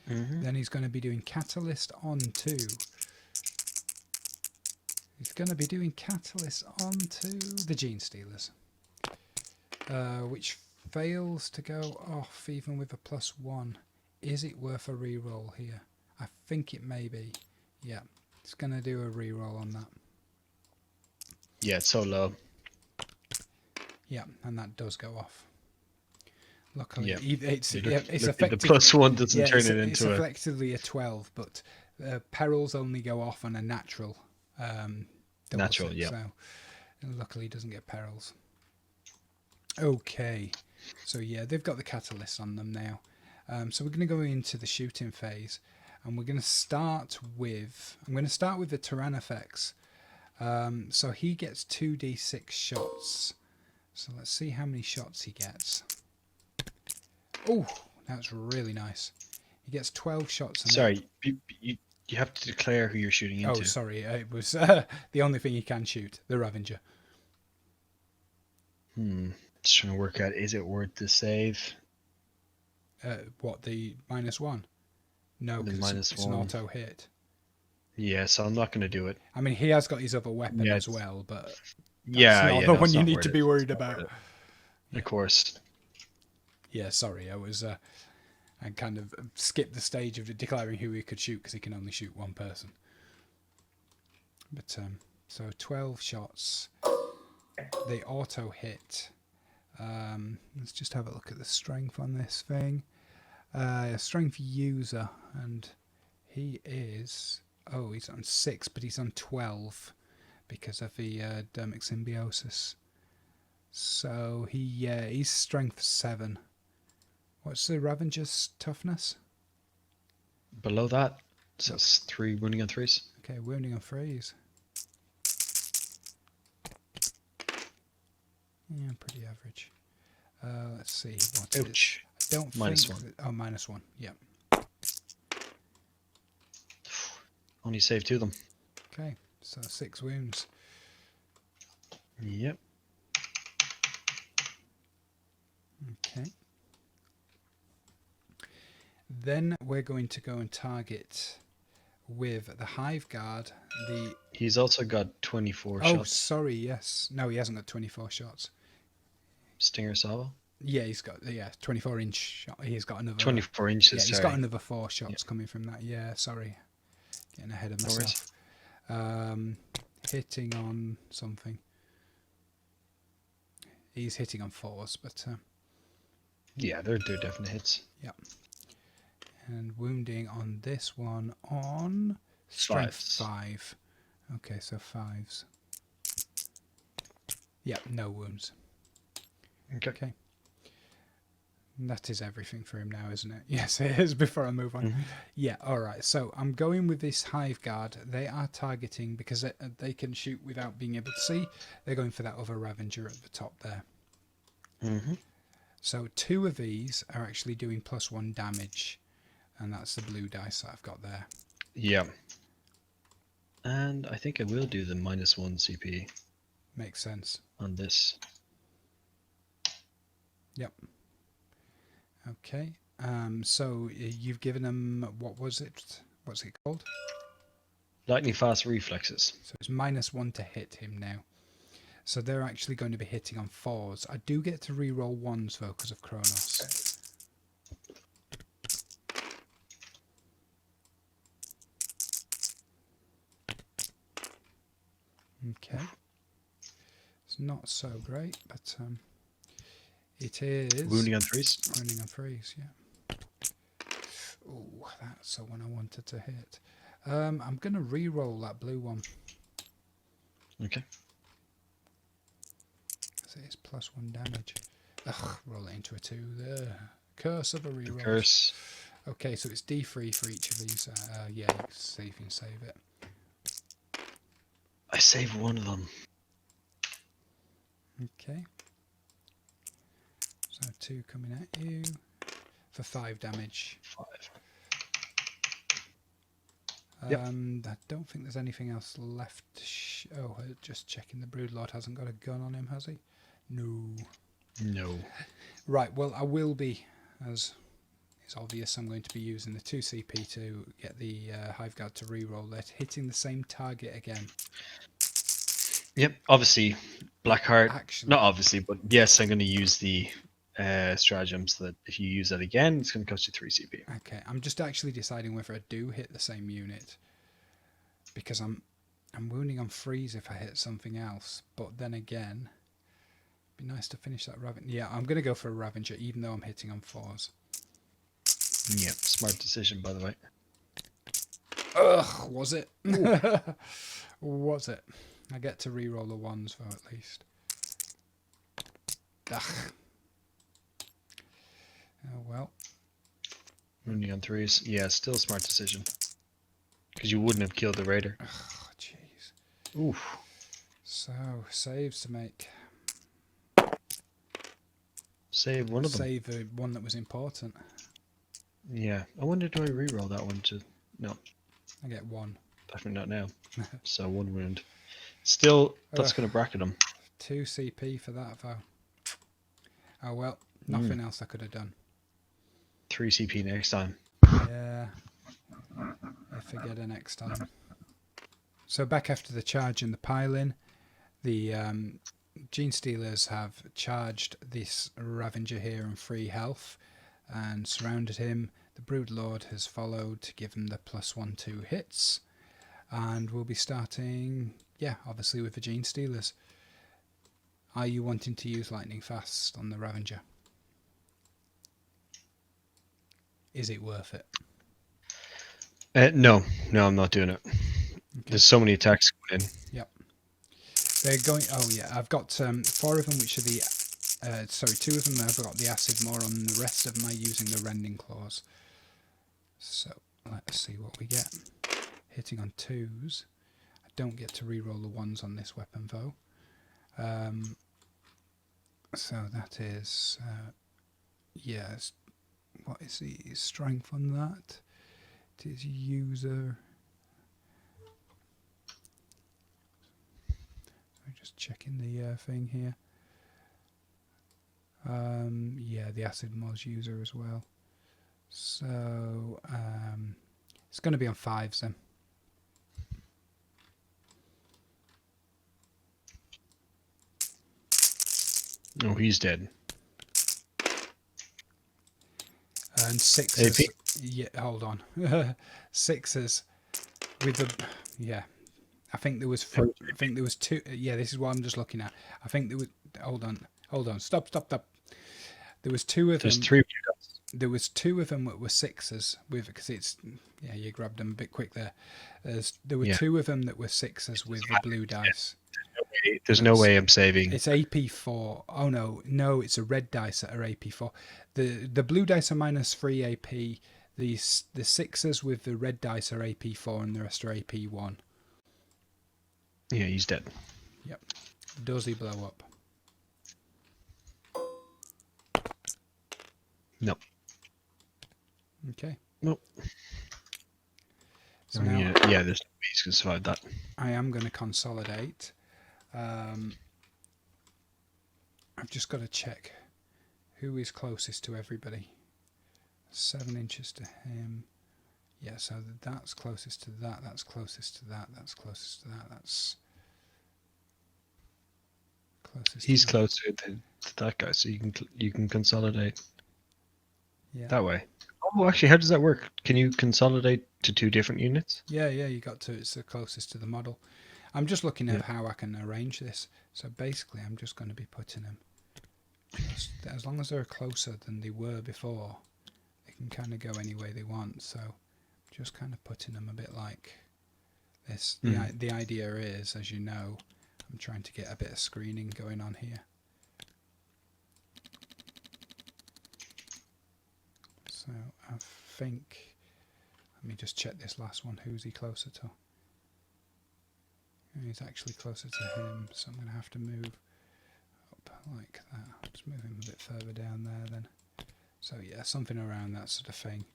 Mm-hmm. Then he's going to be doing Catalyst onto... He's going to be doing Catalyst onto the Gene Stealers, which fails to go off even with a +1. Is it worth a reroll here? I think it may be. Yeah, it's going to do a reroll on that. Yeah, it's so low. Yeah, and that does go off. Luckily, Yeah. it's The effective. +1 doesn't turn it's, it it's into effectively a 12, but perils only go off on a natural. Natural, six, yeah. So luckily, he doesn't get perils. Okay, so yeah, they've got the catalyst on them now. So we're going to go into the shooting phase, and we're going to start with. I'm going to start with the Tyrannofex. So he gets 2d6 shots. So let's see how many shots he gets. Oh, that's really nice. He gets 12 shots. And Sorry, you have to declare who you're shooting into. Oh, sorry. It was the only thing he can shoot, the Ravager. Just trying to work out, is it worth the save? What, the -1? No, because it's an auto hit. Yeah, so I'm not going to do it. I mean, he has got his other weapon as well, but that's not the one you need to be worried about. Of course. Yeah, sorry. I kind of skipped the stage of declaring who he could shoot because he can only shoot one person. But so 12 shots. They auto hit. Let's just have a look at the strength on this thing. Strength user, and he is... Oh, he's on 6, but he's on 12 because of the dermic symbiosis. So he's strength 7. What's the Ravager's toughness? Below that, so it's 3 wounding on 3s. Okay, wounding on 3s. Yeah, pretty average. Let's see what it is. I don't think... Oh, -1. Yeah. Only save 2 of them. Okay, so 6 wounds. Yep. Okay. Then we're going to go and target with the Hive Guard. He's also got 24 Oh, shots. sorry. Yes. No, he hasn't got 24 shots. Stinger salvo. Yeah, he's got 24-inch shot. He's got another 24 inches. Yeah, he's sorry. got another 4 shots coming from that. Yeah, sorry, getting ahead of myself. Hitting on something. He's hitting on 4s, but yeah, they're definite hits. yeah. And wounding on this one on strength 5. Okay, so 5s. Yeah, no wounds. Okay. That is everything for him now, isn't it? Yes, it is, before I move on. Mm-hmm. Yeah, alright. So I'm going with this Hive Guard. They are targeting, because they can shoot without being able to see, they're going for that other Ravager at the top there. Mm-hmm. So 2 of these are actually doing +1 damage. And that's the blue dice that I've got there. Yeah. And I think I will do the -1 CP. Makes sense. On this. Yep. Okay. So you've given them, what's it called? Lightning fast reflexes. So it's -1 to hit him now. So they're actually going to be hitting on 4s. I do get to re-roll 1s though because of Kronos. Okay. It's not so great, but it is. Wounding on 3s. Wounding on 3s, yeah. Oh, that's the one I wanted to hit. I'm going to re-roll that blue one. Okay. So it's +1 damage. Ugh, roll it into a 2 there. Curse of a re-roll. Curse. Okay, so it's D3 for each of these. Yeah, see if you can save it. I saved one of them. Okay. So 2 coming at you for 5 damage. 5. Yep. I don't think there's anything else left. Just checking. The Broodlord hasn't got a gun on him, has he? No. No. Right, well, I will be, as is obvious, I'm going to be using the 2 CP to get the Hive Guard to reroll that, hitting the same target again. Yep, obviously, Blackheart. Actually, Not obviously, but yes, I'm going to use the stratagem so that if you use that again, it's going to cost you 3 CP. Okay, I'm just actually deciding whether I do hit the same unit, because I'm wounding on 3s if I hit something else, but then again, it'd be nice to finish that Ravager. Yeah, I'm going to go for a Ravager, even though I'm hitting on 4s. Yep, smart decision, by the way. Ugh, was it? Was it? I get to re-roll the 1s though, at least. Ugh. Oh well. Wounding on 3s. Yeah, still a smart decision. Because you wouldn't have killed the raider. Oh, jeez. Oof. So, saves to make. Save one of them. Save the one that was important. Yeah. I wonder, do I re-roll that one to... No. I get 1. Definitely not now. So 1 wound. Still, that's going to bracket him. 2 CP for that though. Oh well, nothing else I could have done. 3 CP next time. Yeah. If I get it next time. So back after the charge and the pile-in, the Gene Stealers have charged this Ravager here on 3 health and surrounded him. The Broodlord has followed to give him the +1/2 hits. And we'll be starting, yeah, obviously with the Gene Stealers. Are you wanting to use Lightning Fast on the Ravager? Is it worth it? No, I'm not doing it. Okay. There's so many attacks going in. Yep. They're going. Oh yeah, I've got 4 of them, which are the. 2 of them. I've got the acid more on. The rest of them are using the rending claws. So let's see what we get. Hitting on 2s. I don't get to re-roll the 1s on this weapon though. So that is. Yes. What is the strength on that? It is user. So just checking the thing here. Yeah, the acid mods user as well. So it's going to be on 5s then. Oh, he's dead. And 6s. Yeah, hold on. 6s with the I think there was two. Yeah, this is what I'm just looking at. I think there was. Hold on. Stop. There was two of There's them. 3 blue dots. There was two of them that were 6s with because it's you grabbed them a bit quick there. There were 2 of them that were 6s with the blue dice. There's no way I'm saving. It's AP4. Oh no, it's a red dice that are AP4. The blue dice are -3 AP. The 6s with the red dice are AP4 and the rest are AP1. Yeah, he's dead. Yep. Does he blow up? No. Okay. Nope. So now, there's no way he's going to survive that. I am going to consolidate. I've just got to check who is closest to everybody. 7 inches to him. Yeah, so that's closest to that. That's closest to that. That's closest to that. That's closest. He's closer to that guy, so you can consolidate. Yeah. That way. Oh, actually, how does that work? Can you consolidate to 2 different units? Yeah, you got to. It's the closest to the model. I'm just looking at how I can arrange this. So basically, I'm just going to be putting them. As long as they're closer than they were before, they can kind of go any way they want. So just kind of putting them a bit like this. The idea is, as you know, I'm trying to get a bit of screening going on here. So I think, let me just check this last one. Who's he closer to? He's actually closer to him, so I'm going to have to move up like that. Just move him a bit further down there then. So yeah, something around that sort of thing.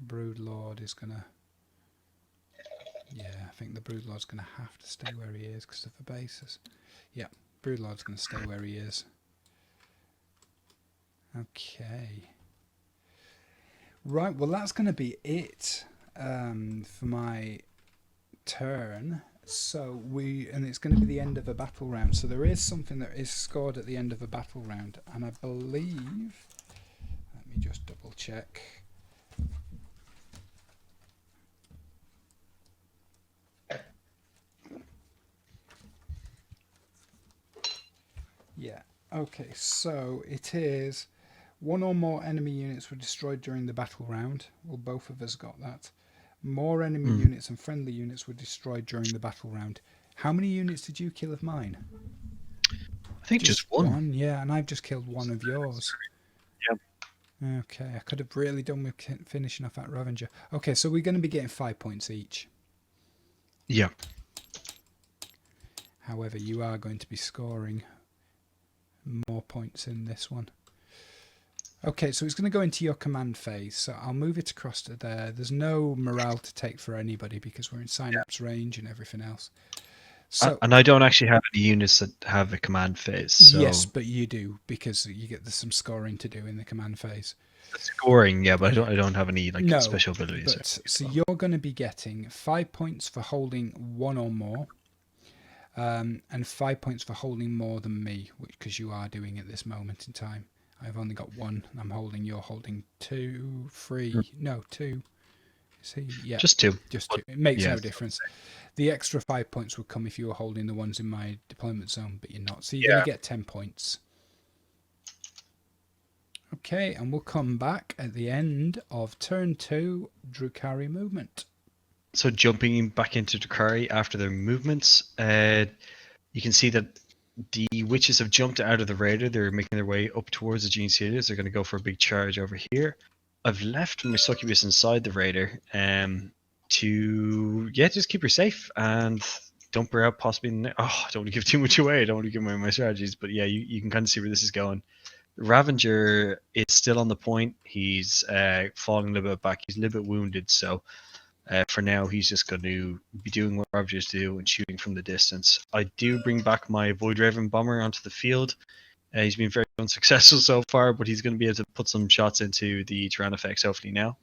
Broodlord is going to... Yeah, I think the Broodlord's going to have to stay where he is because of the bases. Yeah, Broodlord's going to stay where he is. Okay. Right, well that's going to be it for my turn. So it's going to be the end of a battle round. So there is something that is scored at the end of a battle round, and I believe, let me just double check. Yeah. Okay. So it is 1 or more enemy units were destroyed during the battle round. Well, both of us got that. More enemy units and friendly units were destroyed during the battle round. How many units did you kill of mine? I think just one. Yeah, and I've just killed one of yours. Yep. Okay, I could have really done with finishing off that Ravager. Okay, so we're going to be getting 5 points each. Yeah. However, you are going to be scoring more points in this one. Okay, so it's going to go into your command phase. So I'll move it across to there. There's no morale to take for anybody because we're in Synapse range and everything else. So, and I don't actually have any units that have a command phase. So. Yes, but you do because you get some scoring to do in the command phase. Scoring, yeah, but I don't have any special abilities. But, so you're going to be getting 5 points for holding 1 or more, and 5 points for holding more than me, because you are doing at this moment in time. I've only got 1. I'm holding. You're holding 2, 3. No, 2. See, yeah, just 2. Just 2. It makes no difference. The extra 5 points would come if you were holding the ones in my deployment zone, but you're not. So you're going to get 10 points. Okay, and we'll come back at the end of turn 2, Druhkari movement. So jumping back into Druhkari after their movements, you can see that the witches have jumped out of the radar. They're making their way up towards the Gene Stealers. They're going to go for a big charge over here. I've left my succubus inside the radar to just keep her safe and dump her out possibly in the... I don't want to give too much away. I don't want to give away my strategies, but yeah, you can kind of see where this is going. Ravager is still on the point. He's falling a little bit back. He's a little bit wounded, so for now he's just going to be doing what Ravagers do and shooting from the distance. I do bring back my Void Raven bomber onto the field He's been very unsuccessful so far, but he's going to be able to put some shots into the Tyrannifex hopefully now.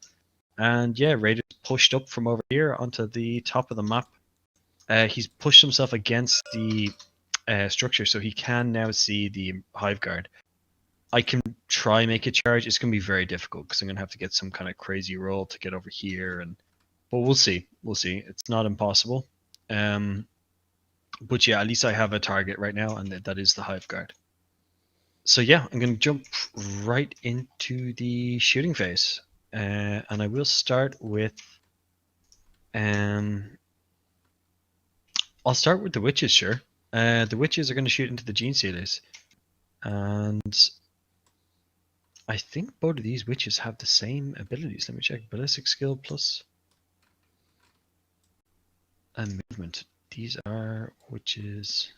And yeah, Raider's pushed up from over here onto the top of the map. He's pushed himself against the structure, so he can now see the Hive Guard. I can try make a charge. It's going to be very difficult because I'm going to have to get some kind of crazy roll to get over here, but we'll see. We'll see. It's not impossible. But yeah, at least I have a target right now, and that is the Hive Guard. So yeah, I'm going to jump right into the shooting phase, and I will start with. I'll start with the witches, sure. The witches are going to shoot into the gene sealers, and I think both of these witches have the same abilities. Let me check. Ballistic skill plus and movement. These are witches.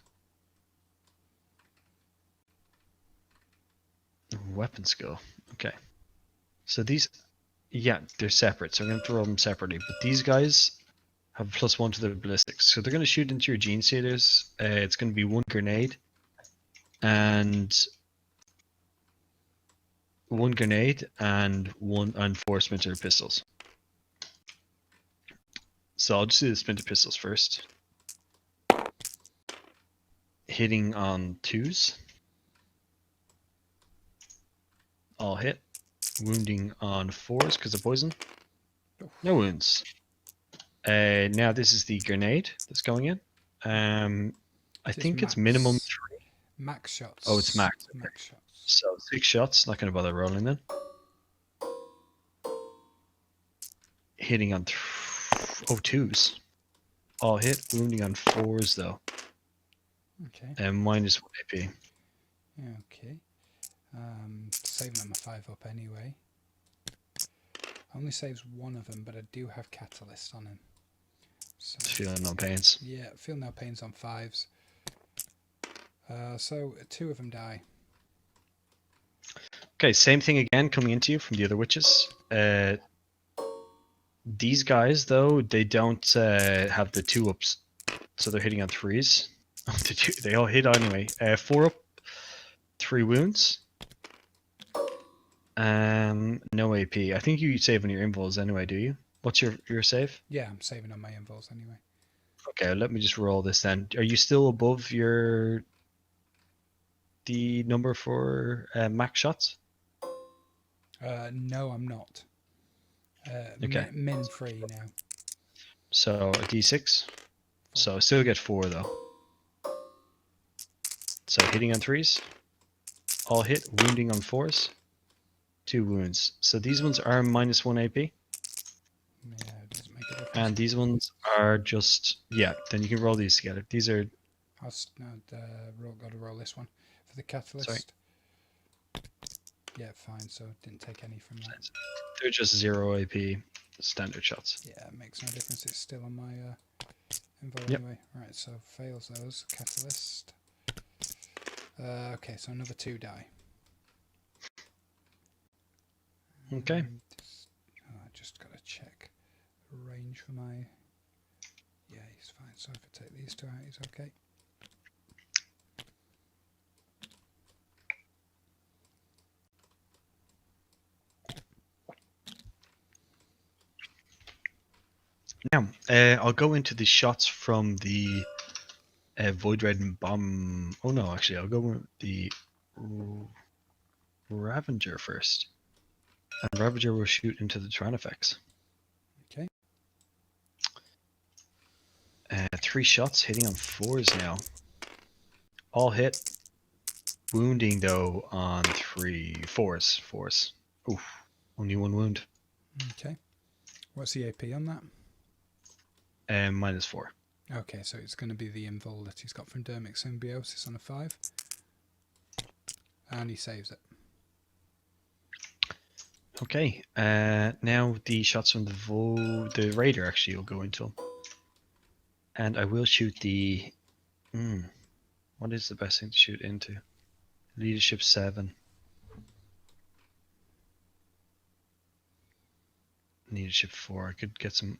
Weapon skill. Okay. So these, yeah, they're separate. So I'm going to roll them separately. But these guys have +1 to their ballistics. So they're going to shoot into your gene sealers. It's going to be 1 grenade and 1 grenade and 4 splinter pistols. So I'll just do the splinter pistols first. Hitting on 2s. All hit. Wounding on 4s because of poison. No wounds. Now this is the grenade that's going in. I think it's minimum 3. Max shots. Oh, it's max. Max shots. So 6 shots. Not going to bother rolling then. Hitting on 2s. All hit. Wounding on 4s though. Okay. And -1 AP. Okay. Saving them a 5 up anyway. Only saves one of them, but I do have Catalyst on him. So, Feeling no pains. Yeah, feel no pains on 5s. So 2 of them die. Okay, same thing again coming into you from the other witches. These guys though, they don't have the 2-ups, so they're hitting on 3s. They all hit anyway. 4 up, 3 wounds. No AP. I think you save on your invols anyway, do you? What's your save? Yeah, I'm saving on my invols anyway. Okay, let me just roll this then. Are you still above the number for max shots? No, I'm not. Okay. Min 3 now. So a D6. 4. So I still get 4 though. So hitting on 3s. All hit, wounding on 4s. 2 wounds. So these ones are -1 AP. Yeah, it doesn't make a difference. And these ones are just, yeah, then you can roll these together. These are... got to roll this one. For the Catalyst. Sorry. Yeah, fine, so didn't take any from that. They're just 0 AP standard shots. Yeah, it makes no difference. It's still on my invo Yep. anyway. Right, so fails those. Catalyst. Okay, so another 2 die. Okay. I just got to check the range for my... Yeah, he's fine. So if I take these 2 out, he's okay. Now, I'll go into the shots from the Void Red and Bomb. Oh no, actually, I'll go with the Ravager first. And Ravager will shoot into the Tyrannifex. Okay. 3 shots hitting on 4s now. All hit. Wounding though on 4s. Oof, only 1 wound. Okay. What's the AP on that? -4. Okay, so it's going to be the invul that he's got from Dermic Symbiosis on a 5. And he saves it. Okay, now the shots from the Raider actually will go into him. And I will shoot the... what is the best thing to shoot into? Leadership 7. Leadership 4. I could get some...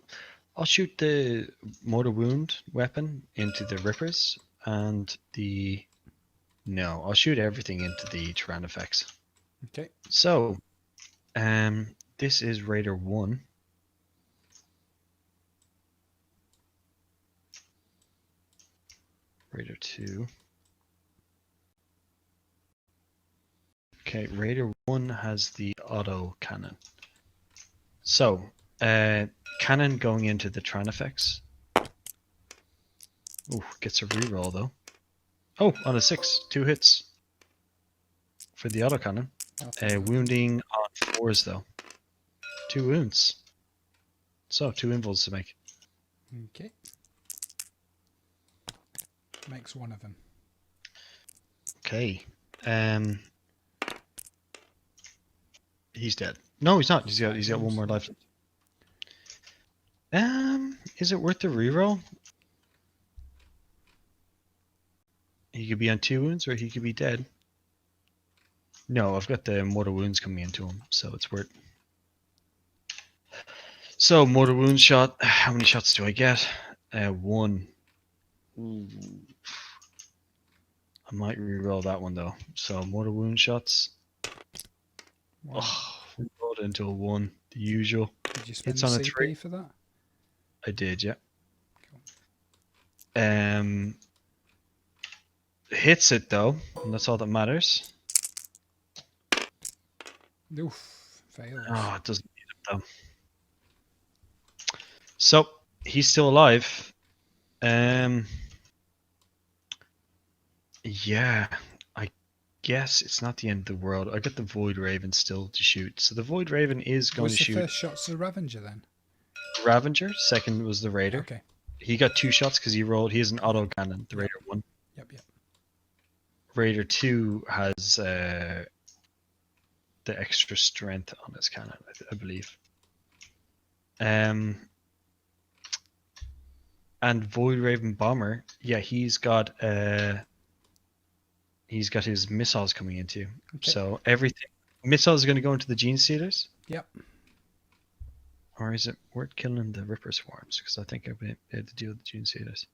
I'll shoot the mortar wound weapon into the Rippers and the No, I'll shoot everything into the Tyrannifex. Okay. So, this is Raider 1. Raider 2. Okay, Raider 1 has the auto cannon. So, cannon going into the Tyrannifex. Ooh, gets a reroll though. Oh, on a 6, 2 hits for the autocannon. Wounding on 4s though. 2 wounds. So 2 invulns to make. Okay. Makes one of them. Okay. He's dead. No, he's not. He's got one more life. Is it worth the reroll? He could be on 2 wounds or he could be dead. No, I've got the mortal wounds coming into him, so it's worth. So mortal wound shot. How many shots do I get? 1. Ooh. I might reroll that one though. So mortal wound shots. Wow. Oh, we rolled into a 1. The usual. Did you spend Hits on a CP 3 for that? I did, yeah. Cool. Hits it though, and that's all that matters. Oof. Fails. Oh, it doesn't need it though. So he's still alive. Yeah, I guess it's not the end of the world. I got the Void Raven still to shoot. So the Void Raven is going Was to the shoot first shot's the Ravager then? Ravager. Second was the Raider. Okay. He got 2 shots because he rolled. He has an auto cannon. The Raider 1. Yep. Raider 2 has the extra strength on his cannon, I believe. And Void Raven Bomber, yeah, he's got his missiles coming into. Okay. So everything missiles are going to go into the Gene Stealers. Yep. Or is it worth killing the Ripper Swarms? Because I think I've been able to deal with the Gene Stealers.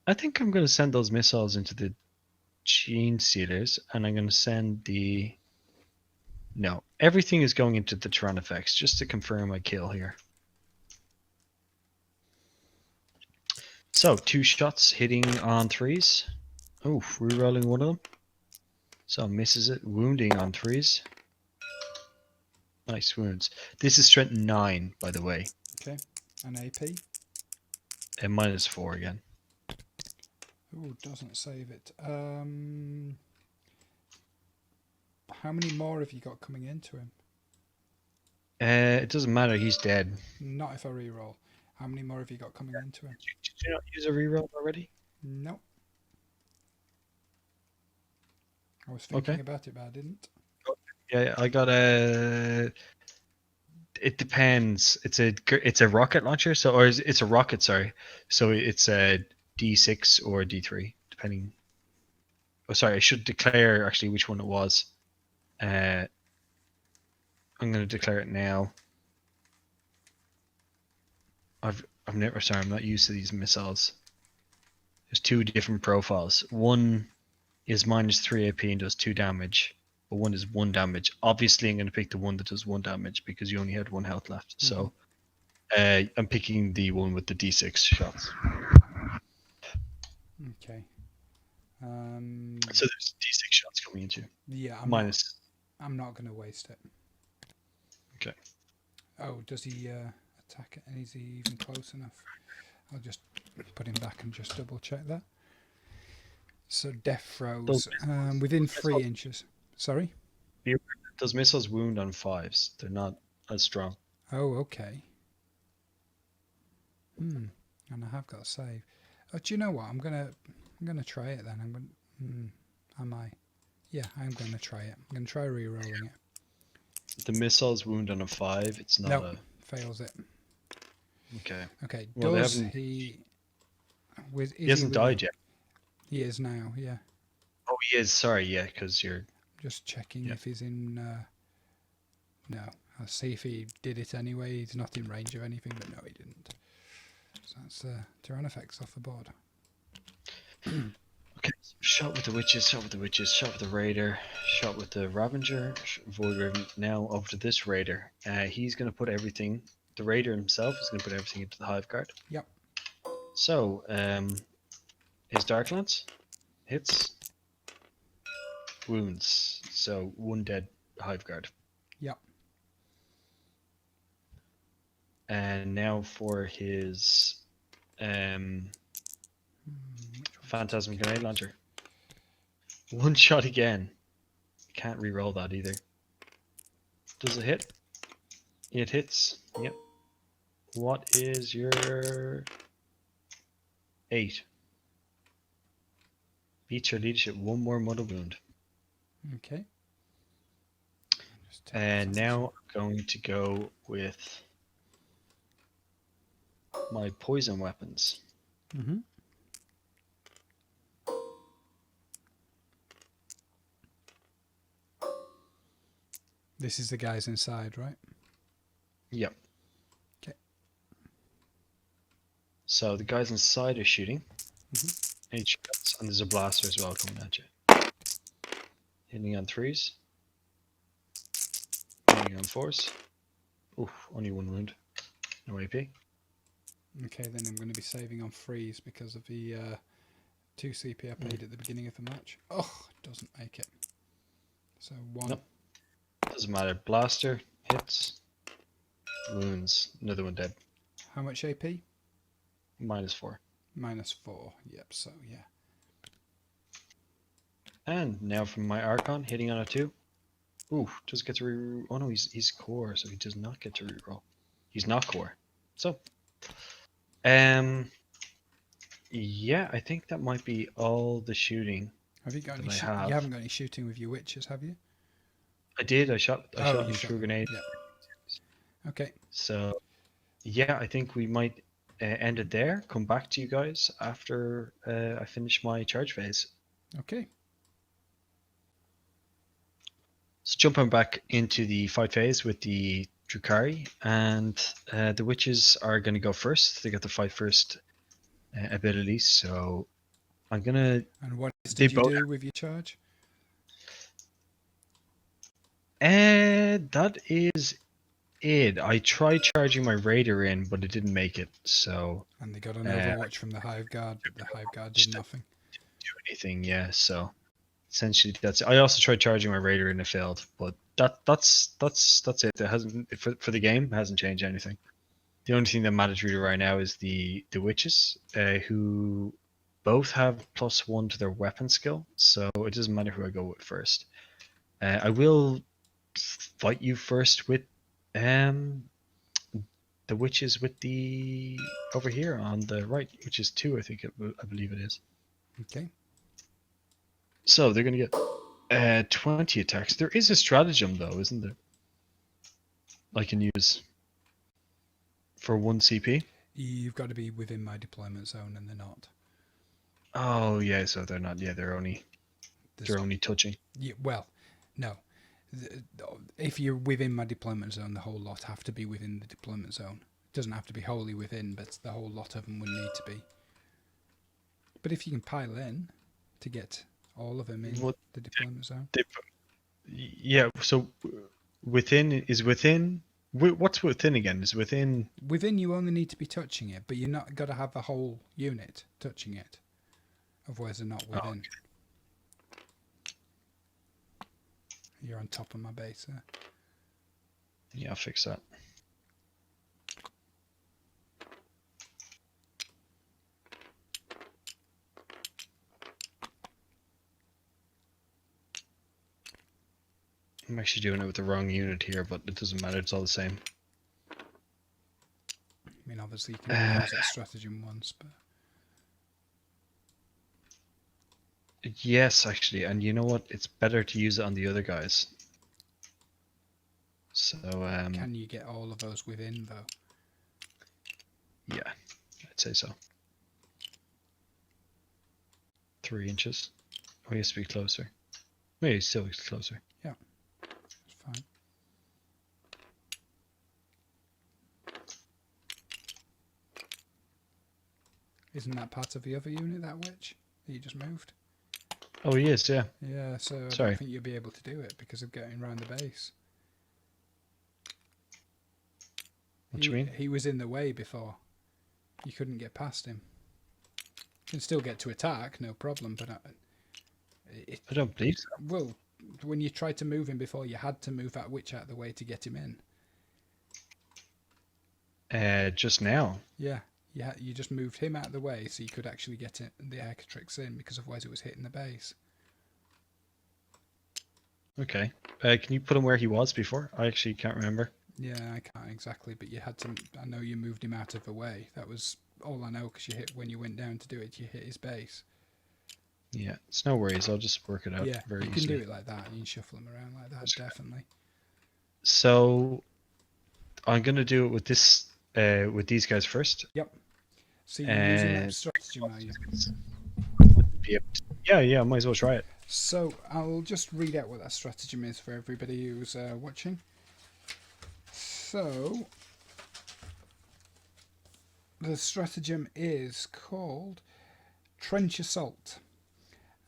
I think I'm going to send those missiles into the Gene Stealers, and I'm going to send the. No, everything is going into the Tyrannifex, just to confirm my kill here. So 2 shots hitting on 3s. Oh, rerolling one of them. So misses it, wounding on 3s. Nice wounds. This is strength 9, by the way. Okay. An AP. And -4 again. Oh, doesn't save it. How many more have you got coming into him? It doesn't matter, he's dead. Not if I reroll. How many more have you got coming into him? Did you not use a reroll already? No. I was thinking about it, but I didn't. Yeah, I got a. It depends. It's a rocket launcher, so it's a rocket. Sorry, so it's a D6 or a D3, depending. Oh, sorry, I should declare actually which one it was. I'm going to declare it now. I'm not used to these missiles. There's 2 different profiles. One is -3 AP and does 2 damage, but one is 1 damage. Obviously, I'm going to pick the one that does 1 damage because you only had 1 health left. Mm-hmm. So I'm picking the one with the D6 shots. Okay. So there's D6 shots coming into you. Yeah, I'm not going to waste it. Okay. Oh, does he attack it? And is he even close enough? I'll just put him back and just double check that. So death throws within 3 inches. Sorry? Those missiles wound on 5s. They're not as strong. Oh, okay. And I have got a save. Oh, do you know what? I'm gonna try it then. Am I? Yeah, I'm gonna try it. I'm gonna try re-rolling it. The missiles wound on a 5. It's not nope, fails it. Okay. Okay. Well, does he? He hasn't died yet. He is now. Yeah. Oh, he is. Sorry. Yeah, because you're. Just checking if he's in. No. I'll see if he did it anyway. He's not in range of anything, but no, he didn't. So that's Tyrannifex off the board. Okay, so shot with the witches, shot with the witches, shot with the raider, shot with the Ravager, Void Raven. Now over to this raider. He's going to put everything. The raider himself is going to put everything into the hive guard. Yep. So his Dark Lance hits, wounds. So one dead hive guard. Yep. And now for his Phantasm Grenade Launcher. One shot again. Can't re-roll that either. Does it hit? It hits. Yep. What is your 8? Beats your leadership. One more muddle wound. Okay. And now I'm going to go with my poison weapons. Mm-hmm. This is the guys inside, right? Yep. Okay. So the guys inside are shooting. Mm-hmm. 8 shots, and there's a blaster as well coming at you. Hitting on 3s. Hitting on 4s. Oof, only 1 wound. No AP. Okay, then I'm going to be saving on freeze because of the 2 CP I paid at the beginning of the match. Oh, doesn't make it. So 1. Nope. Doesn't matter. Blaster hits. Wounds. Another one dead. How much AP? -4. -4. Yep, so yeah. And now from my Archon, hitting on a 2. Ooh, does get to re-roll. Oh no, he's core, so he does not get to reroll. He's not core. So, yeah, I think that might be all the shooting. Have you got any? I You have. haven't got any shooting with your witches, have you? I did. I shot him you through a grenade. Yep. Okay. So, yeah, I think we might end it there. Come back to you guys after I finish my charge phase. Okay. So jumping back into the fight phase with the Druhkari, and the witches are going to go first. They get the fight first ability, so I'm gonna. And what did you do with your charge? That is it. I tried charging my raider in, but it didn't make it. So. And they got an overwatch from the hive guard, but the hive guard did nothing. Do anything, yeah. So essentially, that's. I also tried charging my raider and it failed, but that's it. It hasn't for the game. It hasn't changed anything. The only thing that matters really right now is the witches, who both have +1 to their weapon skill, so it doesn't matter who I go with first. I will fight you first with the witches with the over here on the right, which is 2, I think I believe it is. Okay. So they're gonna get 20 attacks. There is a stratagem though, isn't there? I can use for 1 CP. You've got to be within my deployment zone, and they're not. Oh yeah, so they're not. Yeah, they're only touching. Yeah, well, no. If you're within my deployment zone, the whole lot have to be within the deployment zone. It doesn't have to be wholly within, but the whole lot of them would need to be. But if you can pile in to get all of them in the deployment zone. Yeah, so within is within. What's within again? Is within. Within, you only need to be touching it, but you're not got to have the whole unit touching it. Otherwise, they're not within. Oh, okay. You're on top of my base there. Yeah, I'll fix that. I'm actually doing it with the wrong unit here, but it doesn't matter. It's all the same. I mean, obviously, you can only use that stratagem once, but. Yes, actually, and you know what? It's better to use it on the other guys. So, Can you get all of those within, though? Yeah, I'd say so. 3 inches. Oh, he has to be closer. Maybe he's still closer. Yeah, that's fine. Isn't that part of the other unit, that witch, that you just moved? Oh, he is, yeah. Yeah, so I Sorry. don't think you'll be able to do it because of getting around the base. What do you mean? He was in the way before. You couldn't get past him. You can still get to attack, no problem, but I don't believe so. well, when you tried to move him before, you had to move that witch out of the way to get him in. Just now. Yeah, you just moved him out of the way so you could actually get the Arcatrix in, because otherwise it was hitting the base. Okay. Can you put him where he was before? I actually can't remember. Yeah, I can't exactly, but you had to. I know you moved him out of the way. That was all I know, because you hit when you went down to do it. You hit his base. Yeah, it's no worries. I'll just work it out Yeah, very you can easily. do it like that. You can shuffle them around like that, definitely. So I'm gonna do it with this, with these guys first. Yep. So you're using that stratagem, are you? Yeah, might as well try it. So I'll just read out what that stratagem is for everybody who's watching. So the stratagem is called Trench Assault,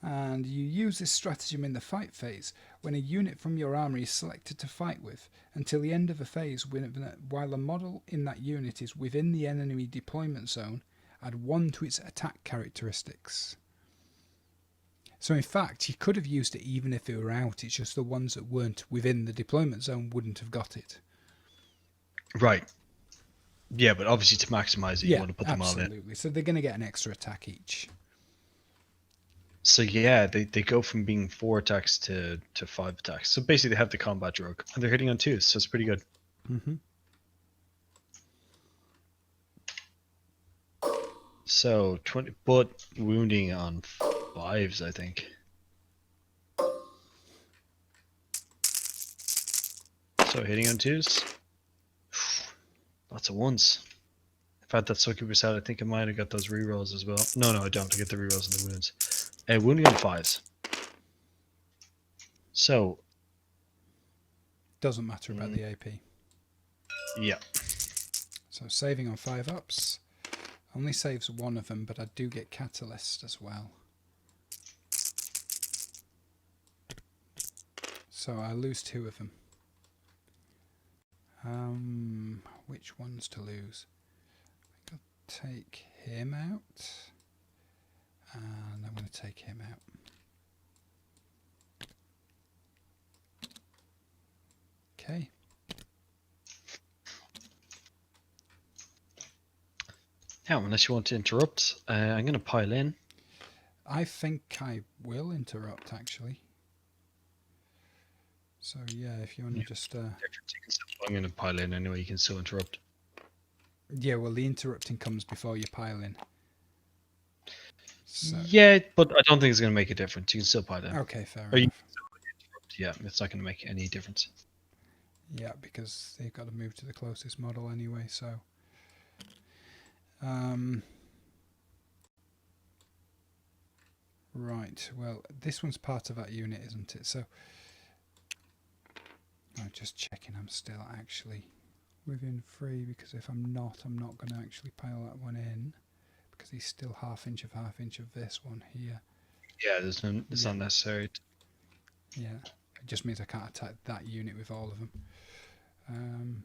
and you use this stratagem in the fight phase when a unit from your army is selected to fight with until the end of a phase while a model in that unit is within the enemy deployment zone. Add 1 to its attack characteristics. So in fact, you could have used it even if it were out. It's just the ones that weren't within the deployment zone wouldn't have got it. Right. Yeah, but obviously to maximize it, you want to put them all in. Absolutely. So they're going to get an extra attack each. So yeah, they go from being 4 attacks to 5 attacks. So basically they have the combat drug. And they're hitting on 2s, so it's pretty good. Mm-hmm. So 20, but wounding on 5s, I think. So hitting on 2s. Lots of 1s. If I had that succubus out, I think I might have got those rerolls as well. No, I don't. I get the rerolls and the wounds. Wounding on 5s. So. Doesn't matter about the AP. Yeah. So saving on 5 ups. Only saves 1 of them, but I do get Catalyst as well. So I lose 2 of them. Which ones to lose? I think I'll take him out. And I'm going to take him out. Okay. Now, unless you want to interrupt, I'm going to pile in. I think I will interrupt, actually. So yeah, if you want to just... I'm going to pile in anyway, you can still interrupt. Yeah, well, the interrupting comes before you pile in. So... Yeah, but I don't think it's going to make a difference. You can still pile in. Okay, fair or enough. Yeah, it's not going to make any difference. Yeah, because they've got to move to the closest model anyway, so... Right, well, this one's part of that unit, isn't it? So, I'm just checking I'm still actually within 3, because if I'm not going to actually pile that one in, because he's still half inch of this one here. Yeah, it's not necessary. Yeah, it just means I can't attack that unit with all of them.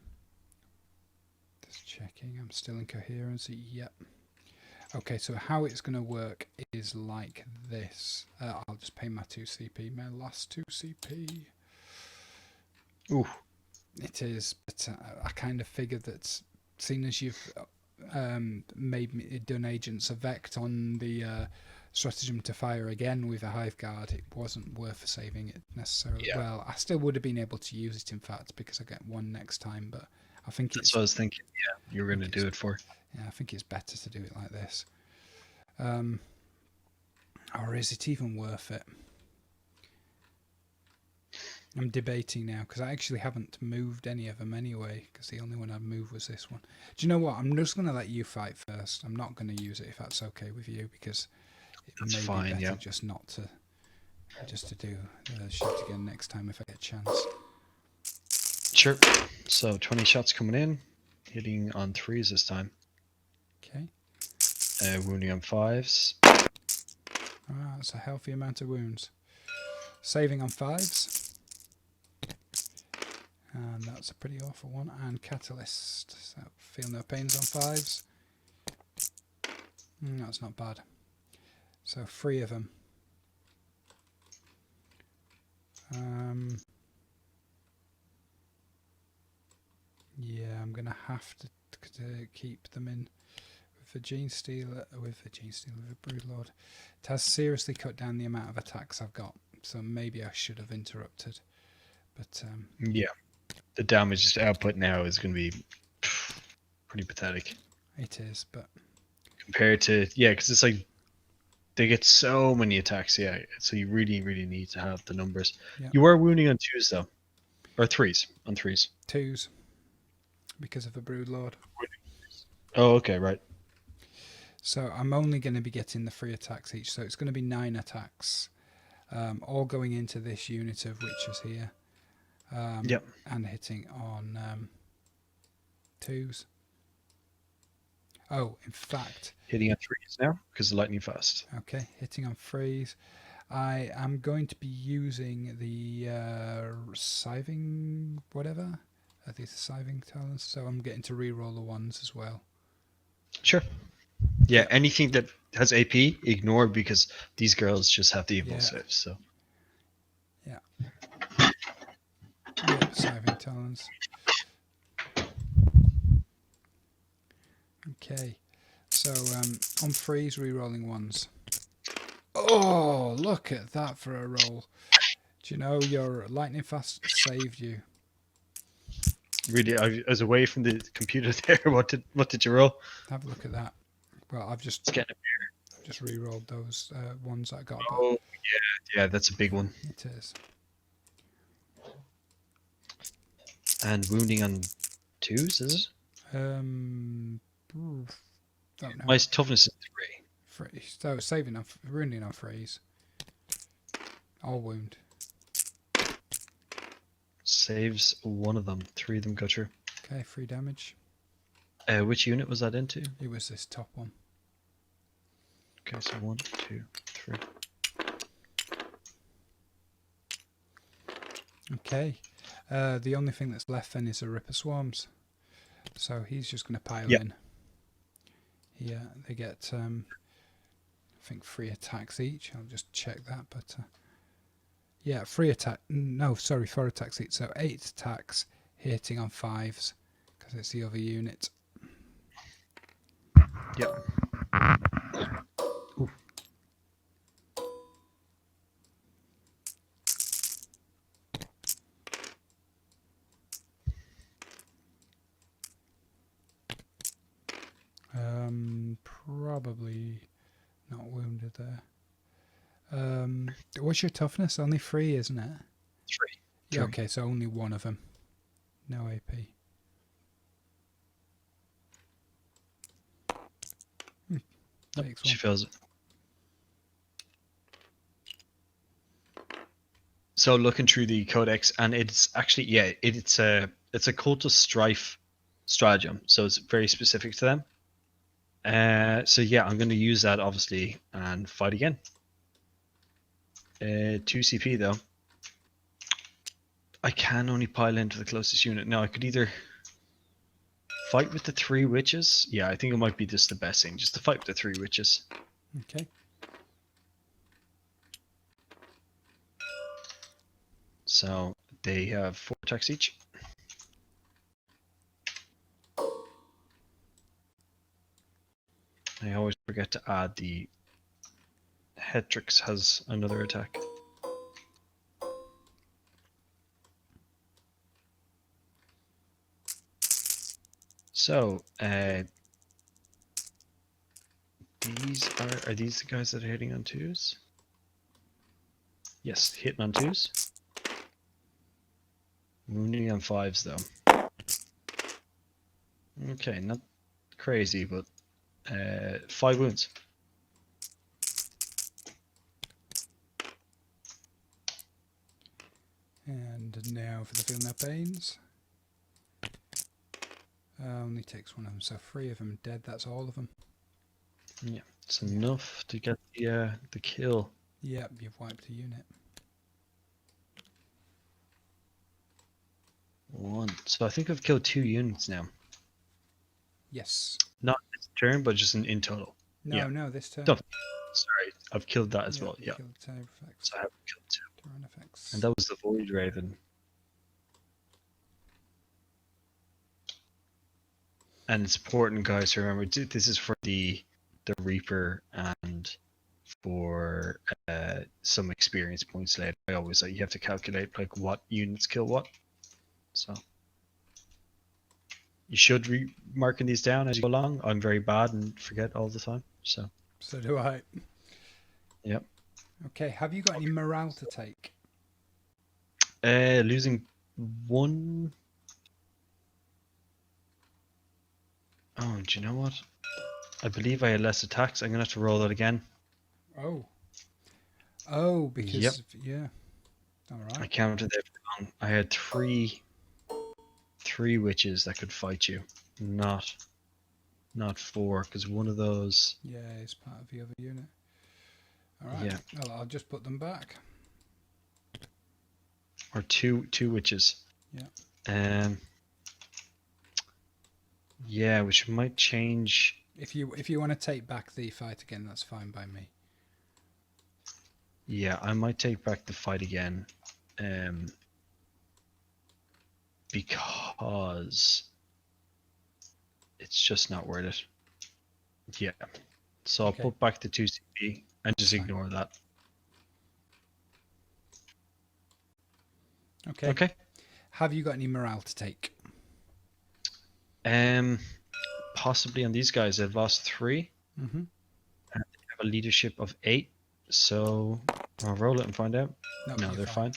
Just checking, I'm still in coherency. Yep. Okay, so how it's going to work is like this. I'll just pay my 2 CP, my last 2 CP. Ooh. It is, but I kind of figured that, seeing as you've done Agents of Vect on the stratagem to fire again with a Hive Guard, it wasn't worth saving it necessarily. Yeah. Well, I still would have been able to use it, in fact, because I get 1 next time, but I think That's what I was thinking. Yeah, you were going to do it for. Yeah, I think it's better to do it like this. Or is it even worth it? I'm debating now, because I actually haven't moved any of them anyway, because the only one I've moved was this one. Do you know what? I'm just going to let you fight first. I'm not going to use it if that's okay with you, because it That's may fine, be better yeah. just not to, just to do the shit again next time if I get a chance. Sure. So 20 shots coming in, hitting on 3s this time. Okay. Wounding on 5s. Ah, that's a healthy amount of wounds. Saving on 5s. And that's a pretty awful one. And Catalyst. So feel no pains on 5s. That's not bad. So 3 of them. Yeah, I'm going to have to keep them in with the Gene Stealer, with the Broodlord. It has seriously cut down the amount of attacks I've got, so maybe I should have interrupted. But yeah, the damage output now is going to be pretty pathetic. It is, but compared to because it's like they get so many attacks. Yeah, so you really need to have the numbers. Yeah. You are wounding on 2s though, or 3s on 3s. 2s because of the Broodlord. Oh, okay, right. So I'm only going to be getting the 3 attacks each, so it's going to be 9 attacks, all going into this unit of witches here. Yep. And hitting on 2s. Oh, in fact, hitting on 3s now because of lightning fast. Okay, hitting on 3s. I am going to be using the scything whatever. These are scything talents, so I'm getting to reroll the 1s as well. Sure. Yeah, anything that has AP, ignore because these girls just have the evil saves. So. Yeah. Scything talents. Okay, so on 3s, rerolling 1s. Oh, look at that for a roll. Do you know your lightning fast saved you? Really, I was away from the computer there. What did you roll? Have a look at that. Well, I've just re-rolled those ones that I got. Oh, yeah, that's a big one. It is. And wounding on 2s, is it? Don't know. My toughness is 3. So saving on wounding on 3s. All wound. Saves 1 of them. 3 of them go through. Okay, 3 damage. Which unit was that into? It was this top one. Okay, so 1, 2, 3. Okay. The only thing that's left then is a Ripper Swarms. So he's just going to pile in. Yeah, they get, I think 3 attacks each. I'll just check that, but yeah, 4 attacks each. So 8 attacks hitting on 5s because it's the other unit. Yep. Ooh. Probably not wounded there. What's your toughness? Only 3, isn't it? 3. Yeah, okay, so only 1 of them. No AP. Nope, she fails it. So looking through the codex, and it's actually it's a cultist strife stratagem, so it's very specific to them. So yeah, I'm going to use that obviously and fight again. 2 CP though. I can only pile into the closest unit. Now I could either fight with the 3 witches. Yeah, I think it might be just the best thing, just to fight with the 3 witches. Okay. So they have 4 attacks each. I always forget to add the Hetrix has another attack. So these are these the guys that are hitting on 2s? Yes, hitting on 2s. Wounding on 5s though. Okay, not crazy, but 5 wounds. And now for the Feel No Pains. Only takes 1 of them, so 3 of them dead. That's all of them. Yeah, it's enough to get the kill. Yep, you've wiped a unit. One. So I think I've killed 2 units now. Yes. Not this turn, but just in total. No, no, this turn. Stuff. Sorry, I've killed that as Yep, well. you Yeah. killed Tyranids. So I have killed 2. Tyranids. And that was the Void Raven. And it's important, guys, to remember this is for the Reaper and for some experience points later. I always say you have to calculate like what units kill what. So you should be marking these down as you go along. I'm very bad and forget all the time. So do I. yep. Okay, have you got any morale to take? Losing 1. Oh, do you know what? I believe I had less attacks. I'm gonna have to roll that again. Oh, because Yep. yeah. All I right. counted it wrong. I had three witches that could fight you, not 4, because one of those. Yeah, it's part of the other unit. All right. Yeah. Well, I'll just put them back. Or two witches. Yeah. Yeah, which might change. If you want to take back the fight again, that's fine by me. Yeah, I might take back the fight again, because it's just not worth it. Yeah, so I'll put back the 2 CP and just ignore that. Okay. Okay. Have you got any morale to take? Possibly on these guys. I've lost 3. Mm-hmm. And they have a leadership of 8. So I'll roll it and find out. No, they're fine.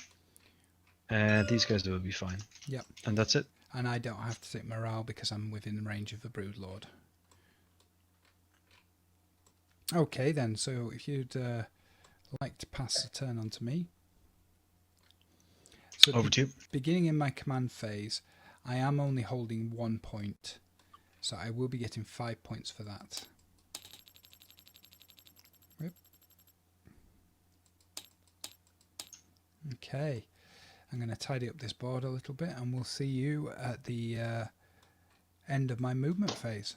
These guys will be fine. Yep. And that's it. And I don't have to take morale because I'm within the range of the Broodlord. Okay then, so if you'd like to pass the turn on to me. So over to you. Beginning in my command phase, I am only holding 1 point. So I will be getting 5 points for that. Whoop. Okay. I'm going to tidy up this board a little bit and we'll see you at the end of my movement phase.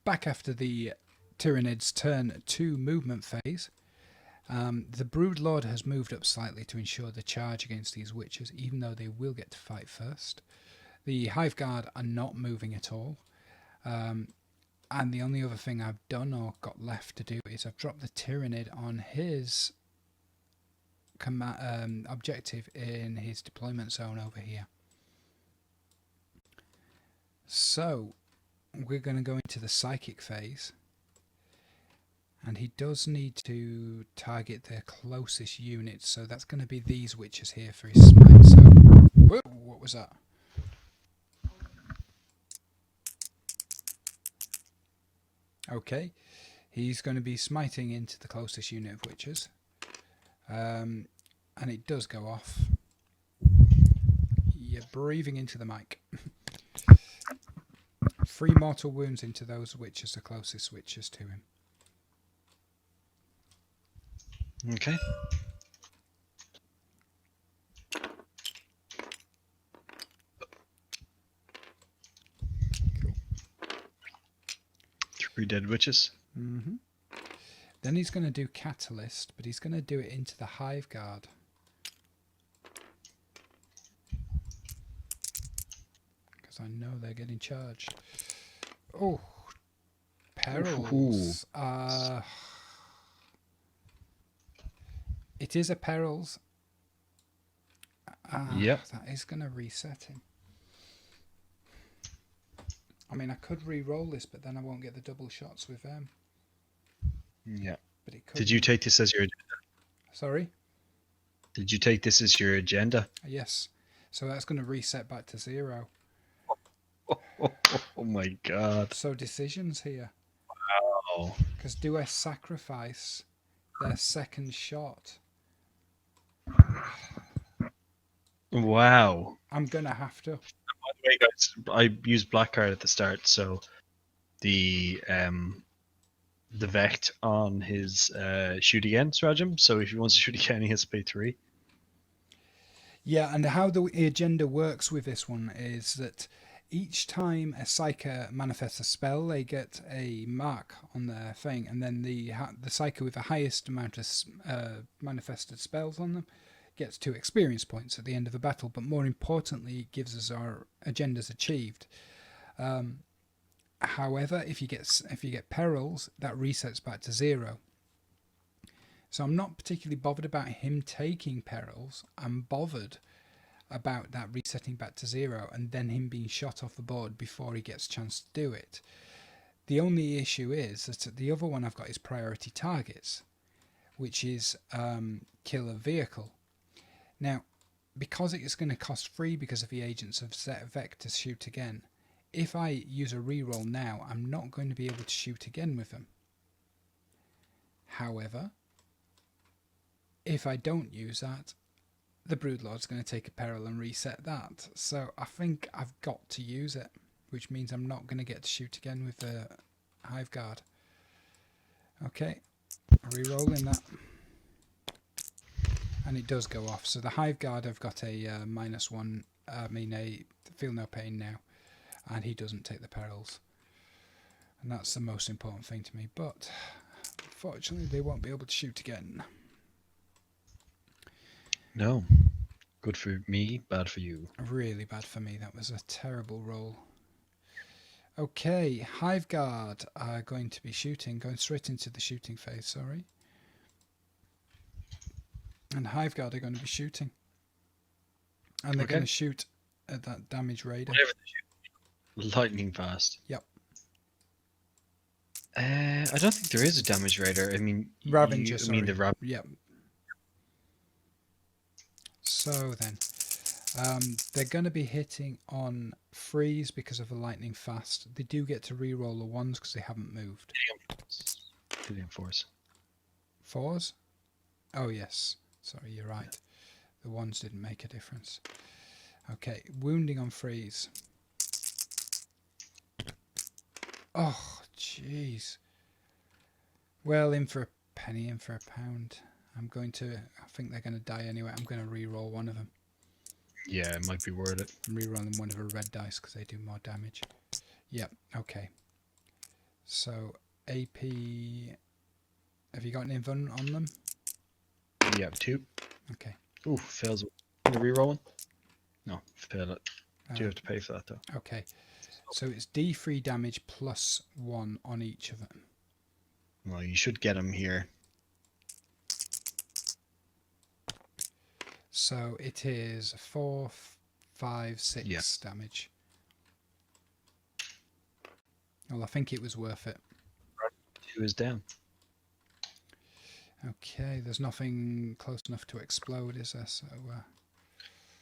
Back after the Tyranids turn 2 movement phase, the Broodlord has moved up slightly to ensure the charge against these witches, even though they will get to fight first. The Hive Guard are not moving at all. And the only other thing I've done or got left to do is I've dropped the Tyranid on his objective in his deployment zone over here. So we're going to go into the psychic phase, and he does need to target the closest units, so that's going to be these witches here for his smite. So, whoa, what was that? Okay, he's going to be smiting into the closest unit of witches, and it does go off. You're breathing into the mic. 3 mortal wounds into those witches, the closest witches to him. Okay. Cool. 3 dead witches. Mm-hmm. Then he's going to do Catalyst, but he's going to do it into the Hive Guard. Because I know they're getting charged. Oh, perils. It is a perils. Yep. That is going to reset him. I mean, I could re-roll this, but then I won't get the double shots with them. Yeah. But it could. Did you take this as your agenda? Sorry? Did you take this as your agenda? Yes. So that's going to reset back to 0. Oh my god. So decisions here. Wow. Because do I sacrifice their second shot? Wow. I'm going to have to. By the way, guys, I used black card at the start, so the the Vect on his shoot again stratagem. So if he wants to shoot again, he has to pay 3. Yeah, and how the agenda works with this one is that each time a Psyker manifests a spell, they get a mark on their thing, and then the Psyker with the highest amount of manifested spells on them gets 2 experience points at the end of the battle. But more importantly, it gives us our agendas achieved. However, if you get perils, that resets back to 0. So I'm not particularly bothered about him taking perils. I'm bothered about that resetting back to 0 and then him being shot off the board before he gets a chance to do it. The only issue is that the other one I've got is priority targets, which is kill a vehicle. Now, because it's going to cost 3 because of the agents of Vect to shoot again, if I use a reroll now, I'm not going to be able to shoot again with them. However, if I don't use that, the Broodlord's going to take a peril and reset that. So I think I've got to use it, which means I'm not going to get to shoot again with the Hive Guard. Okay, re-rolling that. And it does go off. So the Hive Guard, I've got a -1, a feel no pain now. And he doesn't take the perils. And that's the most important thing to me. But unfortunately, they won't be able to shoot again. No. Good for me, bad for you. Really bad for me. That was a terrible roll. Okay, Hive Guard are going to be shooting, going straight into the shooting phase, sorry. And Hive Guard are going to be shooting. And they're going to shoot at that damage raider. Lightning fast. Yep. I don't think there is a damage raider. I mean, Ravager, I mean the Ravager. Yep. So then, they're going to be hitting on freeze because of the lightning fast. They do get to re-roll the 1s because they haven't moved. Hitting force. 4s? Oh yes. Sorry, you're right. The 1s didn't make a difference. Okay, wounding on freeze. Oh, jeez. Well, in for a penny, in for a pound. I think they're going to die anyway. I'm going to re-roll one of them. Yeah, it might be worth it. I'm re-rolling one of the red dice because they do more damage. Yep, okay. So, AP... Have you got an invuln on them? Yeah, 2. Okay. Ooh, fails. Can you re-roll one? No, fail it. Do you have to pay for that though? Okay. So it's D3 damage plus 1 on each of them. Well, you should get them here. So it is 4, 5, 6 damage. Well, I think it was worth it. 2 is down. Okay, there's nothing close enough to explode, is there? So,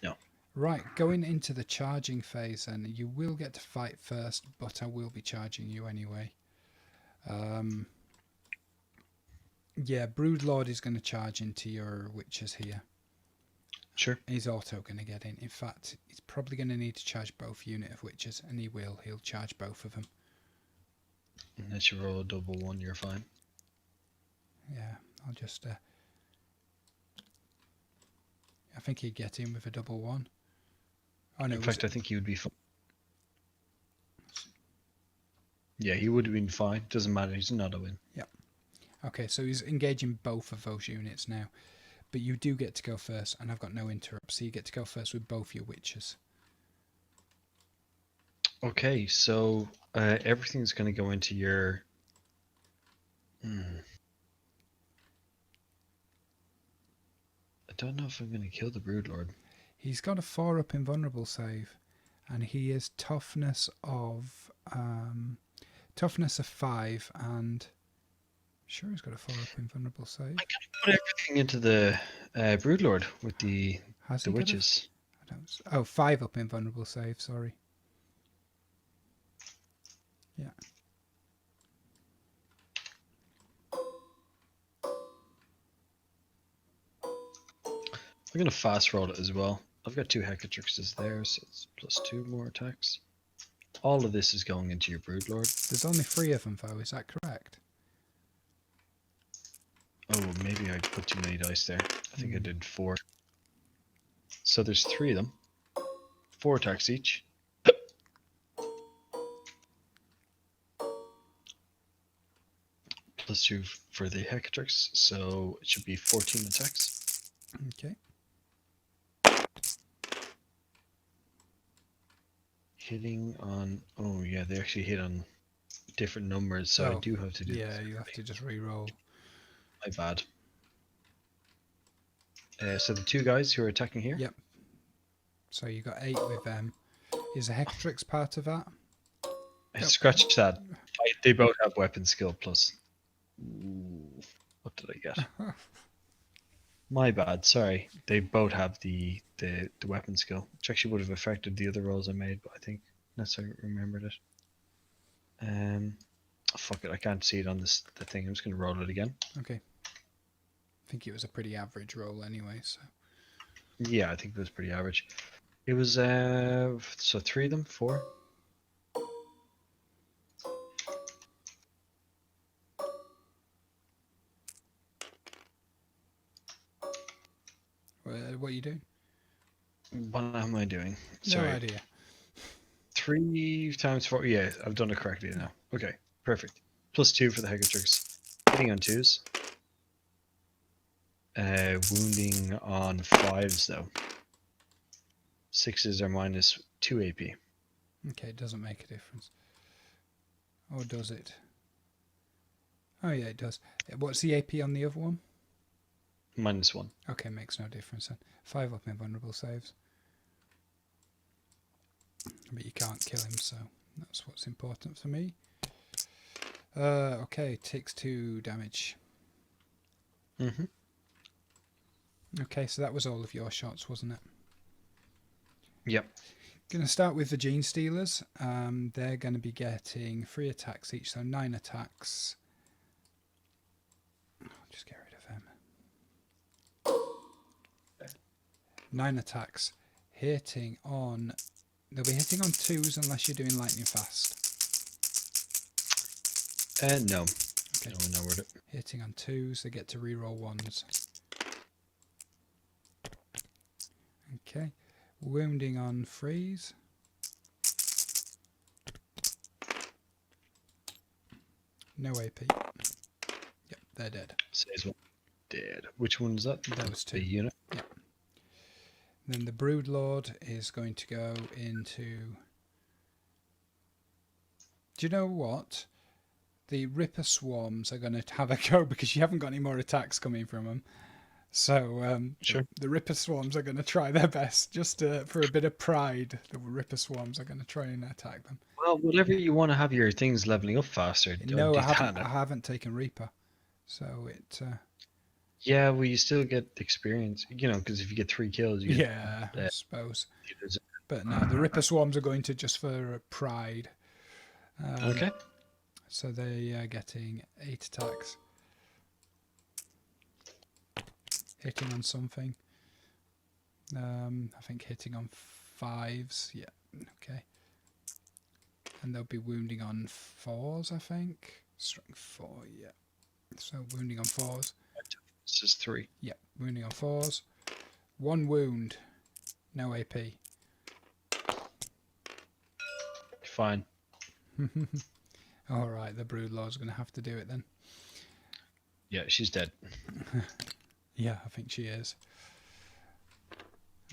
no. Right, going into the charging phase then. You will get to fight first, but I will be charging you anyway. Yeah, Broodlord is going to charge into your witches here. Sure. He's auto going to get in. In fact, he's probably going to need to charge both unit of witches, and he will. He'll charge both of them. Unless you roll a double 1, you're fine. Yeah, I'll just... I think he'd get in with a double 1. Oh, no, in fact, I think he would be fine. Yeah, he would have been fine. Doesn't matter. He's not a win. Yep. Okay, so he's engaging both of those units now. But you do get to go first, and I've got no interrupts, so you get to go first with both your witches. Okay, so everything's going to go into your... I don't know if I'm going to kill the Broodlord. He's got a 4-up invulnerable save, and he is toughness of 5, and sure he's got a 4-up invulnerable save. I can put everything into the Broodlord with the witches. I don't. Oh, 5-up invulnerable save. Sorry. Yeah. I'm going to fast roll it as well. I've got 2 Hecatrixes there, so it's plus 2 more attacks. All of this is going into your Broodlord. There's only 3 of them, though. Is that correct? Oh, maybe I put too many dice there. I think I did 4. So there's 3 of them. 4 attacks each. Plus 2 for the Hecatrix, so it should be 14 attacks. Okay. Hitting on... Oh yeah, they actually hit on different numbers, so I do have to do Yeah, this. you have to just re-roll. My bad. So the 2 guys who are attacking here? Yep. So you got 8 with them. Is a Hecatrix part of that? Scratch that. They both have weapon skill plus. Ooh, what did I get? My bad. Sorry. They both have the weapon skill, which actually would have affected the other rolls I made, but I think that's how I remembered it. Fuck it. I can't see it on the thing. I'm just gonna roll it again. Okay. I think it was a pretty average roll anyway. So. Yeah, I think it was pretty average. It was so 3 of them, 4. What are you doing? What am I doing? Sorry. No idea. 3 times 4. Yeah, I've done it correctly now. Okay, perfect. Plus 2 for the Hecatrix. Hitting on 2s. Wounding on 5s though. 6s are minus 2 AP. Okay, it doesn't make a difference. Or does it? Oh yeah, it does. What's the AP on the other one? Minus 1. Okay, makes no difference then. 5 up invulnerable saves. But you can't kill him, so that's what's important for me. Okay, takes 2 damage. Mm-hmm. Okay, so that was all of your shots, wasn't it? Yep. Going to start with the Gene Stealers. They're going to be getting 3 attacks each, so 9 attacks. I'll just get rid of them. 9 attacks. Hitting on... They'll be hitting on 2s unless you're doing lightning fast. No. Okay. No, no, word. Hitting on 2s, they get to reroll 1s. Okay. Wounding on 3s. No AP. Yep, they're dead. Says one. Dead. Which one is that? Those 2. The unit? Yep. Then the Brood Lord is going to go into... Do you know what? The Ripper Swarms are going to have a go because you haven't got any more attacks coming from them. So Sure. the Ripper Swarms are going to try their best. Just for a bit of pride, the Ripper Swarms are going to try and attack them. Well, whatever you want to have your things leveling up faster. No, I haven't taken Reaper. So it... Yeah, well, you still get experience, because if you get 3 kills, you get... Yeah, I suppose. But no, the Ripper Swarms are going to just for pride. Okay. So they are getting 8 attacks. Hitting on something. I think hitting on 5s. Yeah, okay. And they'll be wounding on 4s, I think. Strength 4, yeah. So wounding on 4s. This is 3. Yep, wounding on 4s. 1 wound. No AP. Fine. Alright, the Brood Lord's going to have to do it then. Yeah, she's dead. Yeah, I think she is.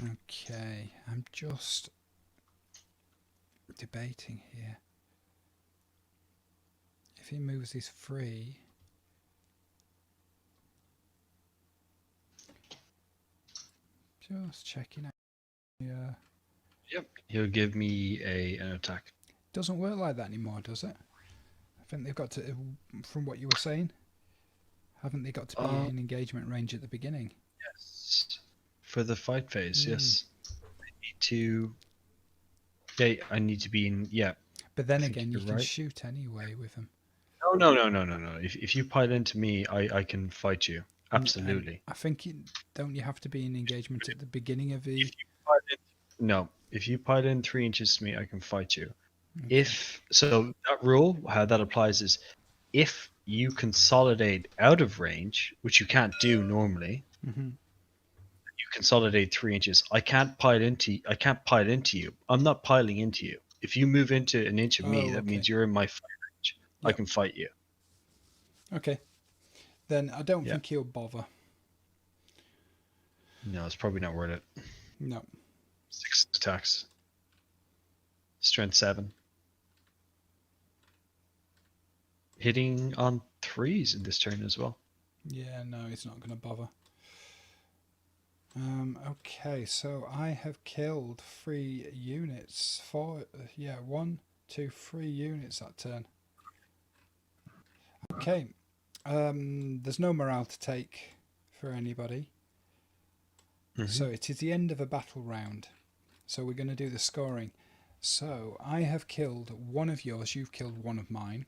Okay, I'm just debating here. If he moves his free... Just checking out. Yeah. Yep. He'll give me an attack. Doesn't work like that anymore, does it? I think they've got to, from what you were saying, haven't they got to be in engagement range at the beginning? Yes. For the fight phase, yes. I need to... Yeah, I need to be in... Yeah. But then again, you can shoot anyway with them. No. If you pile into me, I can fight you. Absolutely. And I think don't you have to be in engagement at the beginning of the... If you pile in 3 inches to me, I can fight you. Okay. So that rule, how that applies is, if you consolidate out of range, which you can't do normally. Mm-hmm. You consolidate 3 inches. I can't pile into you. I'm not piling into you. If you move into an inch of me, Oh, that okay. means you're in my fight range. I Yep. can fight you. Okay. Then I don't Yeah. think he'll bother. No, it's probably not worth it. No. 6 attacks. Strength 7. Hitting on 3s in this turn as well. Yeah, no, he's not going to bother. Okay, so I have killed 3 units. 1, 2, 3 units that turn. Okay, there's no morale to take for anybody. Mm-hmm. So it is the end of a battle round. So we're going to do the scoring. So I have killed 1 of yours, you've killed 1 of mine.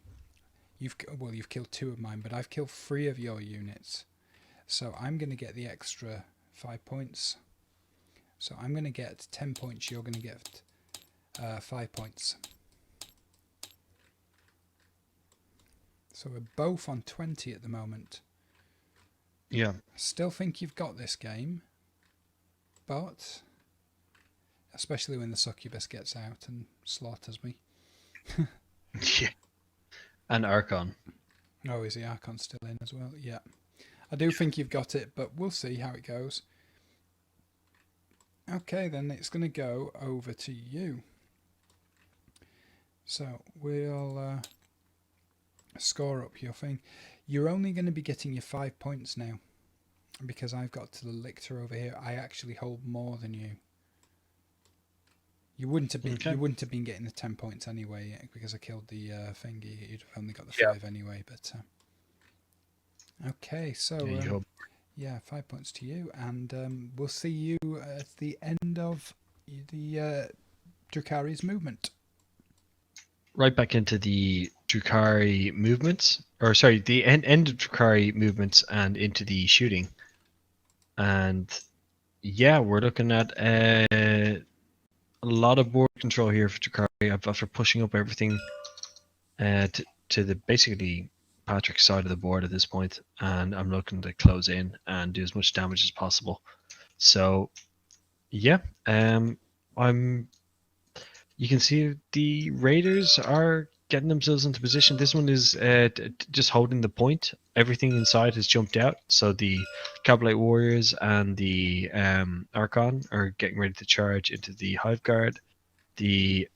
You've killed 2 of mine, but I've killed 3 of your units. So I'm going to get the extra 5 points. So I'm going to get 10 points, you're going to get 5 points. So we're both on 20 at the moment. Yeah. Still think you've got this game, but especially when the succubus gets out and slaughters me. Yeah. And Archon. Oh, is the Archon still in as well? Yeah. I do think you've got it, but we'll see how it goes. Okay, then it's going to go over to you. So we'll score up your thing. You're only going to be getting your 5 points now, because I've got to the lictor over here. I actually hold more than you. You wouldn't have been. Okay. You wouldn't have been getting the 10 points anyway because I killed the thingy. You'd have only got the 5 anyway. But okay, so yeah, 5 points to you, and we'll see you at the end of the Druhkari's movement. Right back into the Druhkari movements, or sorry, the end of Druhkari movements and into the shooting. And yeah, we're looking at a lot of board control here for Druhkari after pushing up everything to the basically Patrick's side of the board at this point, and I'm looking to close in and do as much damage as possible. So yeah, you can see the Raiders are getting themselves into position. This one is just holding the point. Everything inside has jumped out. So the Cabalite Warriors and the Archon are getting ready to charge into the Hive Guard. The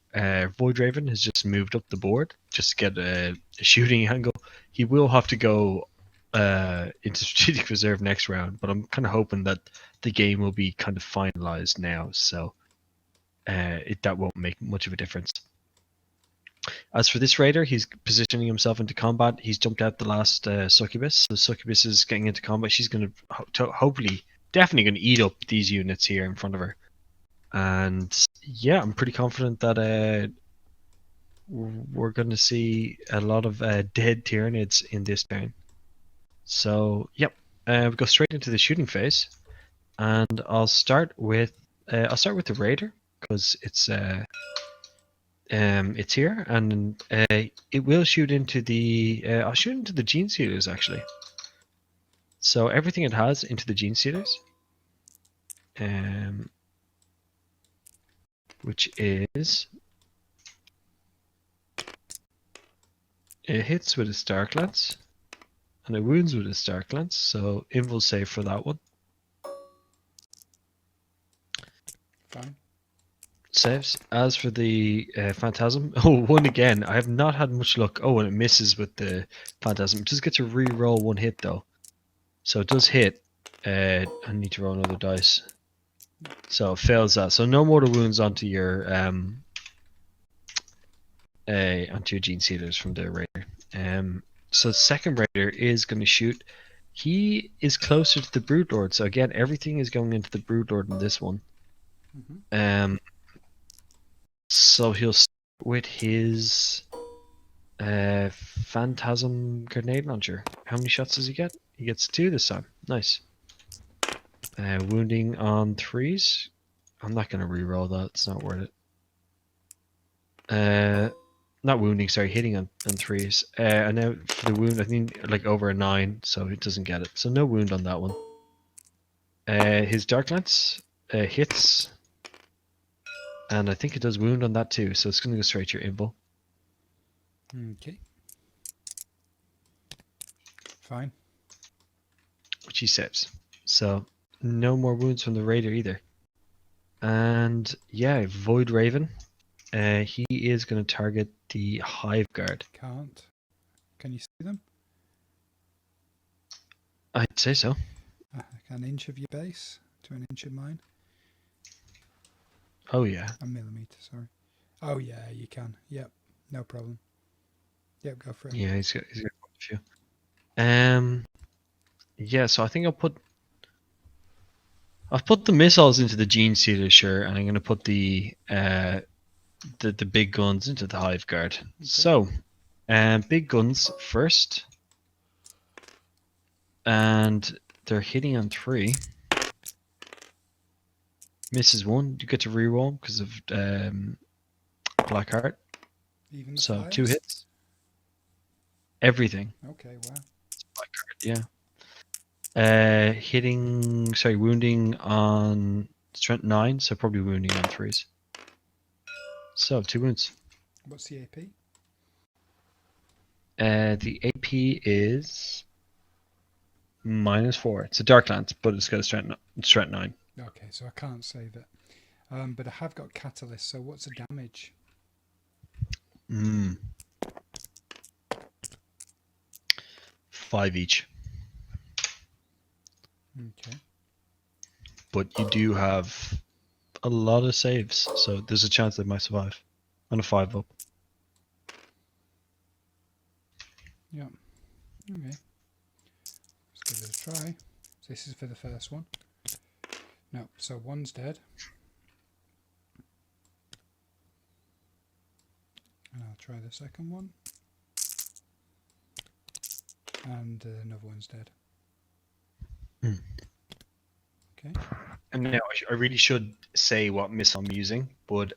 Void Raven has just moved up the board just to get a shooting angle. He will have to go into Strategic Reserve next round, but I'm kind of hoping that the game will be kind of finalized now. So that won't make much of a difference. As for this raider, he's positioning himself into combat. He's jumped out the last succubus. So succubus is getting into combat. She's going to hopefully, definitely going to eat up these units here in front of her. And yeah, I'm pretty confident that we're going to see a lot of dead Tyranids in this turn. So yep, we go straight into the shooting phase, and I'll start with the raider because it's here, and it will shoot into the. I'll shoot into the gene sealers actually. So everything it has into the gene sealers, which is it hits with a Dark Lance, and it wounds with a Dark Lance. So invul save for that one. Fine. Saves. As for the Phantasm, one again. I have not had much luck. Oh, and it misses with the Phantasm. It just gets to re-roll 1 hit though. So it does hit. I need to roll another dice. So it fails that. So no mortal wounds onto your gene sealers from the raider. So the second raider is going to shoot. He is closer to the Broodlord. So again, everything is going into the Broodlord in this one. Mm-hmm. So he'll start with his Phantasm Grenade Launcher. How many shots does he get? He gets 2 this time. Nice. Wounding on 3s. I'm not going to re-roll that. It's not worth it. not wounding, sorry, hitting on 3s. And now for the wound, I think like over a 9, so it doesn't get it. So no wound on that one. His Dark Lance hits, and I think it does wound on that too, so it's going to go straight to your invul. Okay. Fine. Which he saves. So no more wounds from the Raider either. And yeah, Void Raven. He is going to target the Hive Guard. Can't. Can you see them? I'd say so. An inch of your base to an inch of mine. Oh yeah. A millimetre, sorry. Oh yeah, you can. Yep, no problem. Yep, go for it. Yeah, he's got quite a few. Yeah, so I think I'll put the missiles into the Gene Stealer, sure, and I'm going to put the big guns into the Hive Guard. Okay. So, big guns first, and they're hitting on 3. Misses 1. You get to reroll because of Black Heart. Even so fires? 2 hits. Everything. Okay, wow. Black Heart, yeah. Wounding on strength 9, so probably wounding on 3s. So 2 wounds. What's the AP? The AP is -4. It's a Dark Lance, but it's got a strength 9. Okay, so I can't save it. But I have got Catalyst, so what's the damage? 5 each. Okay. But you do have a lot of saves, so there's a chance they might survive. On a 5 up. Yeah. Okay. Let's give it a try. So this is for the first one. No, so 1's dead. And I'll try the second one. And another one's dead. Okay. And now I really should say what missile I'm using, but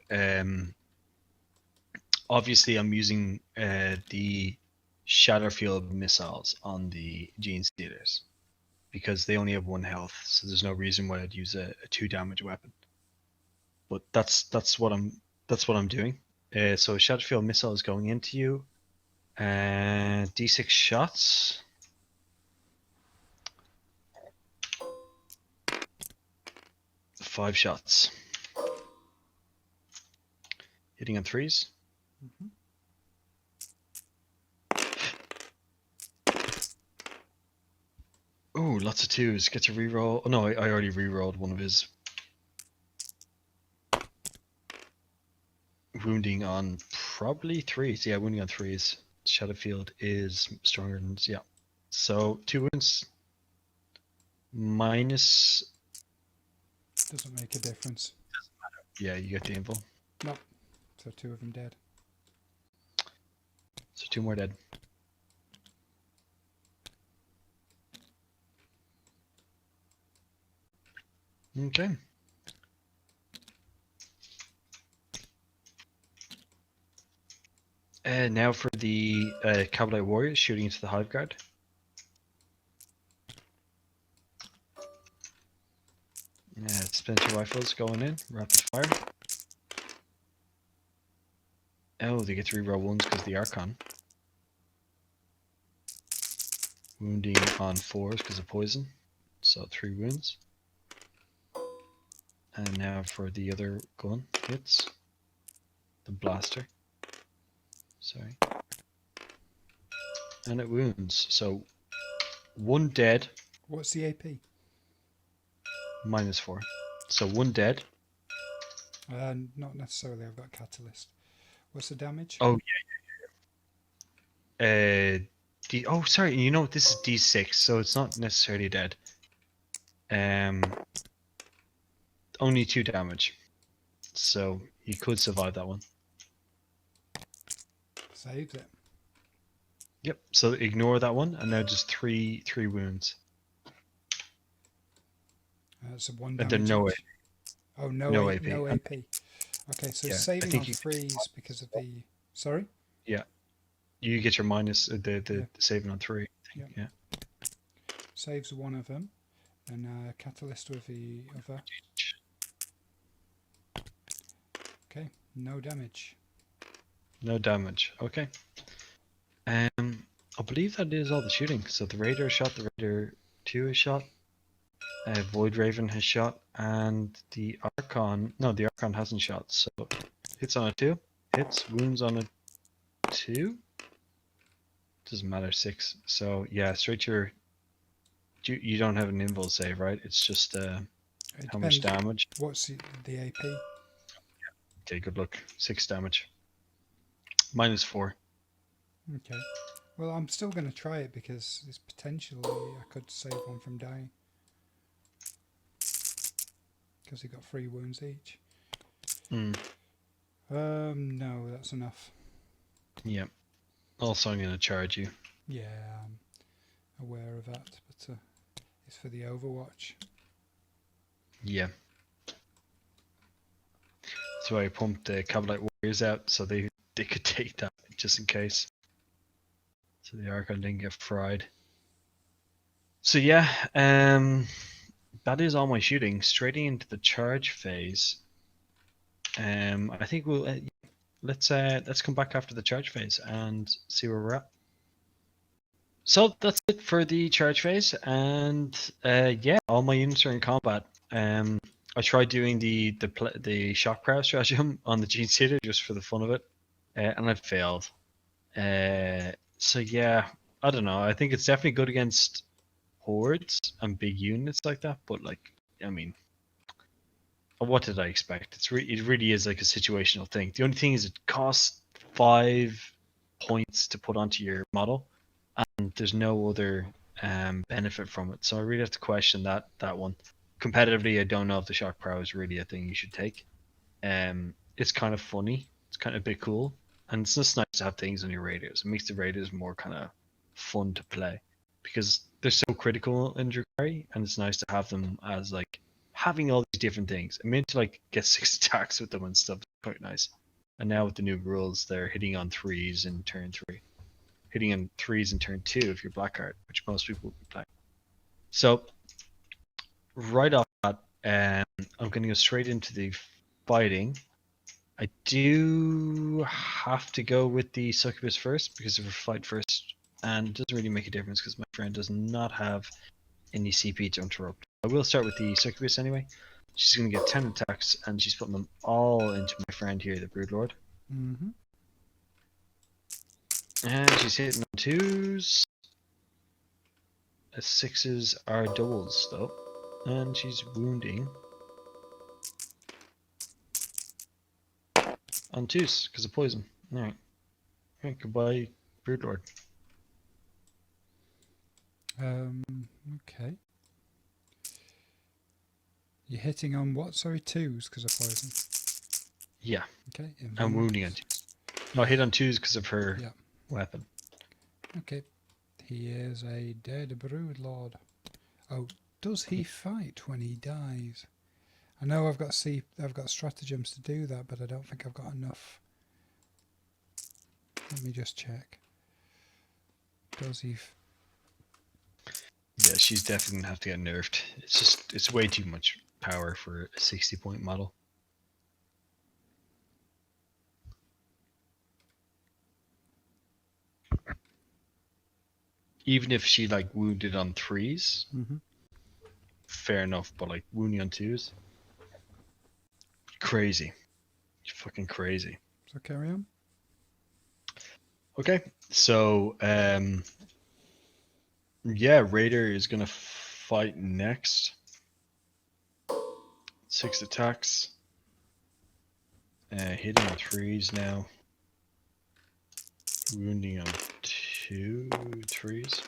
obviously I'm using the Shatterfield missiles on the Gene Stealers because they only have 1 health, so there's no reason why I'd use a 2 damage weapon. But that's what I'm doing. So Shatterfield missile is going into you. D6 shots. Five shots. Hitting on 3s. Oh, lots of 2s. Gets a reroll. Oh no, I already rerolled one of his. Wounding on probably 3s. Yeah, wounding on 3s. Shadowfield is stronger than, yeah. So 2 wounds. Minus. Doesn't make a difference. Yeah, you get the info. No. So 2 of them dead. So 2 more dead. Okay. And now for the Cavalry Warriors shooting into the Hive Guard. Yeah, Splinter Rifles going in, rapid fire. Oh, they get to reroll wounds because of the Archon. Wounding on 4s because of poison. So 3 wounds. And now for the other gun hits. The blaster. Sorry. And it wounds. So 1 dead. What's the AP? -4. So 1 dead. Not necessarily. I've got Catalyst. What's the damage? Oh yeah. Oh sorry. You know this is D6, so it's not necessarily dead. Only 2 damage. So he could survive that one. Saves it. Yep. So ignore that one, and now just 3 wounds. So 1 And damage. then no each. Oh, no AP. Okay, so Yeah, saving on 3s because of the... Sorry? Yeah. You get your minus the Yeah. saving on 3. Yeah. Yeah. Saves one of them, and catalyst with the other. Okay, no damage. No damage. Okay. I believe that is all the shooting. So the Raider is shot, the Raider 2 is shot, Void Raven has shot, and the Archon. No, the Archon hasn't shot. So hits on a 2, hits, wounds on a 2. Doesn't matter, 6. So yeah, straight to your. You don't have an invul save, right? It's just It how much depends. damage. What's the AP? Okay, good luck. 6 damage. -4. Okay. Well, I'm still going to try it because it's potentially I could save one from dying. Because he got 3 wounds each. No, that's enough. Yeah. Also, I'm going to charge you. Yeah, I'm aware of that, but it's for the Overwatch. Yeah. That's why I pumped the Cabalite Warriors out so they could take that just in case. So the Archon didn't get fried. So yeah, that is all my shooting. Straight into the charge phase. I think we'll let's come back after the charge phase and see where we're at. So that's it for the charge phase, and yeah, all my units are in combat. I tried doing the shock crowd stratagem on the Gene Seater just for the fun of it, and I failed. So yeah, I don't know. I think it's definitely good against hordes and big units like that, but like, I mean, what did I expect? It really is like a situational thing. The only thing is it costs 5 points to put onto your model, and there's no other benefit from it. So I really have to question that one. Competitively, I don't know if the shock prow is really a thing you should take. It's kind of funny. It's kind of a bit cool, and it's just nice to have things on your raiders. It makes the raiders more kind of fun to play because they're so critical in Druhkari, and it's nice to have them as like having all these different things. I mean, to like get 6 attacks with them and stuff is quite nice. And now with the new rules, they're hitting on 3s in turn 3, hitting on 3s in turn 2 if you're Blackheart, which most people would be playing. So right off that, I'm going to go straight into the fighting. I do have to go with the succubus first because of her fight first, and it doesn't really make a difference because my friend does not have any CP to interrupt. I will start with the succubus anyway. She's going to get 10 attacks, and she's putting them all into my friend here, the Broodlord. Mm-hmm. And she's hitting on 2s. 6s are doubles though, and she's wounding on 2s because of poison. Alright. Alright, goodbye, Broodlord. Okay. You're hitting on what? Sorry, 2s because of poison. Yeah. Okay. I'm wounding on 2s. No, I hit on 2s because of her weapon. Okay. He is a dead Broodlord. Oh, does he fight when he dies? I know I've got stratagems to do that, but I don't think I've got enough. Let me just check. Does he? Yeah, she's definitely gonna have to get nerfed. It's way too much power for a 60-point model. Even if she like wounded on 3s, fair enough. But like wounding on 2s, crazy, fucking crazy. So carry on. Okay, so yeah, Raider is gonna fight next. 6 attacks. Hitting on 3s now. Wounding on 2 3s.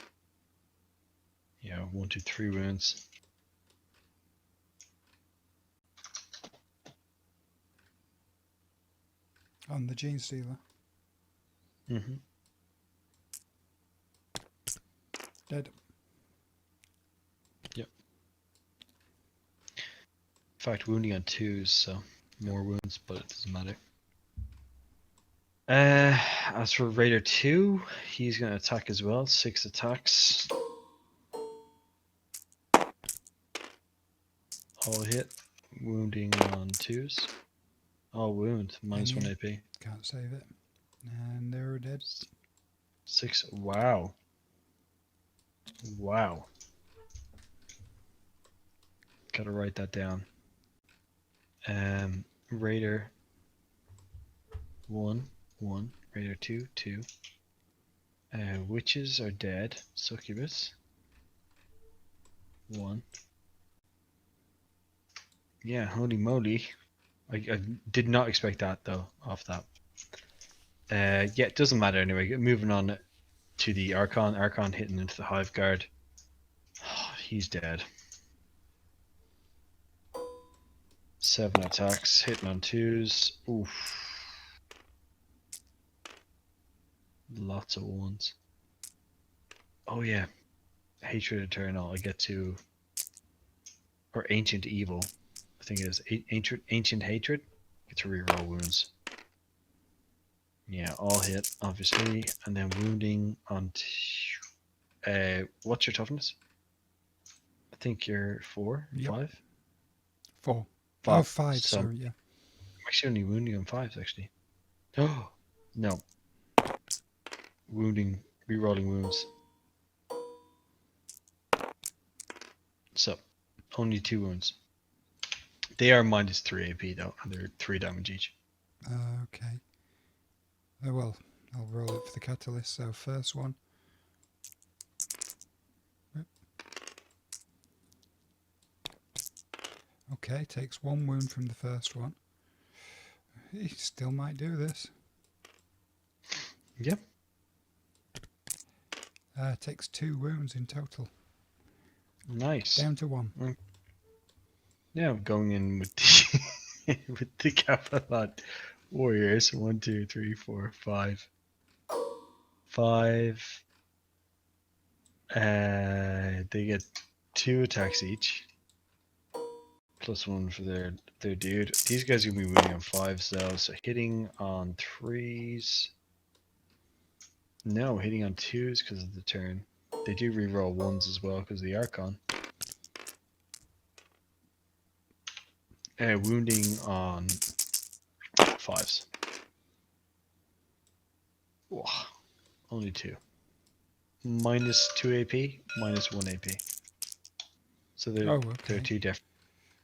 Yeah, 1, 2, 3 wounds. On the Gene Stealer. Mm-hmm. Dead. Yep. In fact, wounding on 2s, so more wounds, but it doesn't matter. As for Raider 2, he's going to attack as well. 6 attacks. All hit. Wounding on 2s. All wound. Minus 1 AP. Can't save it. And they're dead. 6. Wow. Wow. Gotta write that down. Raider 1, 1. Raider 2, 2. Witches are dead. Succubus. 1. Yeah, holy moly. I did not expect that though, off that. Yeah, it doesn't matter anyway. Moving on to the Archon. Archon hitting into the Hive Guard. He's dead. 7 attacks, hitting on 2s. Oof. Lots of 1s. Oh yeah. Hatred Eternal. I get to... Or Ancient Evil. I think it is. Ancient Hatred. Get to reroll wounds. Yeah, all hit, obviously. And then wounding on... what's your toughness? I think you're 4? Yep. 5? 4. 5. Oh, 5, So, sorry, yeah. I'm actually only wounding on 5s, actually. Oh, no. Wounding, rerolling wounds. So, only 2 wounds. They are minus 3 AP though, and they're 3 damage each. Okay. Oh, well, I'll roll it for the catalyst. So, first one. Okay, takes 1 wound from the first one. He still might do this. Yep. Takes 2 wounds in total. Nice. Down to 1. Yeah, I'm going in with the with the Camelot Warriors. 1, 2, 3, 4, 5. 5. They get 2 attacks each. Plus 1 for their dude. These guys are gonna be winning on 5s though, so hitting on 3s. No, hitting on 2s because of the turn. They do reroll 1s as well because of the Archon. Wounding on 5s. Whoa, only 2. Minus 2 AP, minus 1 AP. So they're 2 different.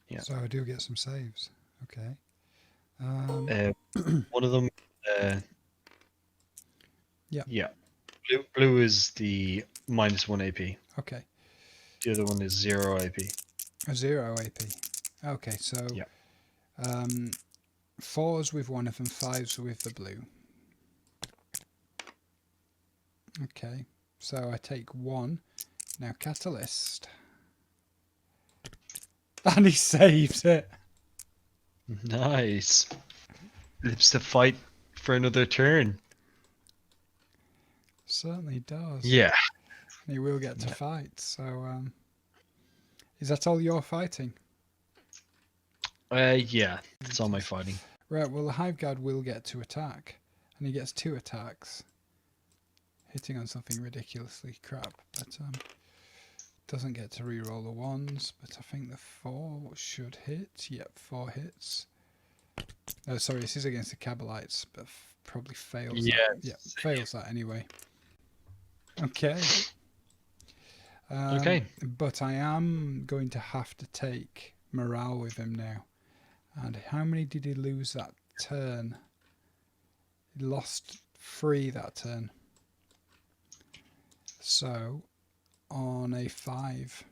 Yeah. So I do get some saves. Okay. One of them. Yeah. Yeah. Blue is the minus 1 AP. Okay. The other one is 0 AP. A 0 AP. Okay, so Yeah. 4s with one of them, 5s with the blue. Okay, so I take 1. Now catalyst. And he saves it. Nice. Lives to fight for another turn. Certainly does. Yeah. And he will get to fight. So, is that all you're fighting? Yeah. That's all my fighting. Right, well, the Hive Guard will get to attack. And he gets 2 attacks. Hitting on something ridiculously crap. But, doesn't get to reroll the 1s. But I think the 4 should hit. Yep, 4 hits. Oh, sorry, this is against the Cabalites, but probably fails. Yeah. Yeah, fails that anyway. Okay. Okay. But I am going to have to take morale with him now. And how many did he lose that turn? He lost 3 that turn. So, on a 5.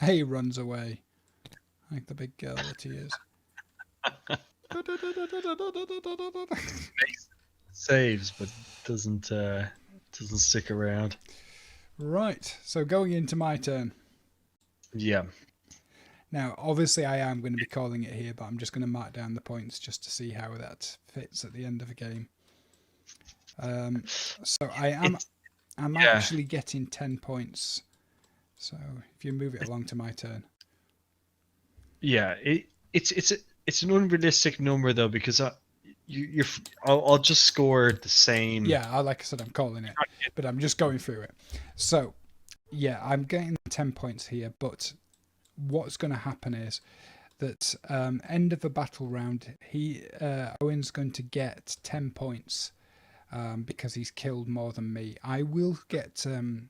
He runs away. Like the big girl that he is. Saves, but doesn't stick around. Right, so going into my turn. Yeah. Now, obviously I am going to be calling it here, but I'm just going to mark down the points just to see how that fits at the end of the game. So I'm actually getting 10 points. So if you move it along to my turn. Yeah, it's an unrealistic number though, because I'll just score the same. Yeah, like I said, I'm calling it, but I'm just going through it. So, yeah, I'm getting 10 points here, but what's going to happen is that end of a battle round, Owen's going to get 10 points because he's killed more than me. I will get in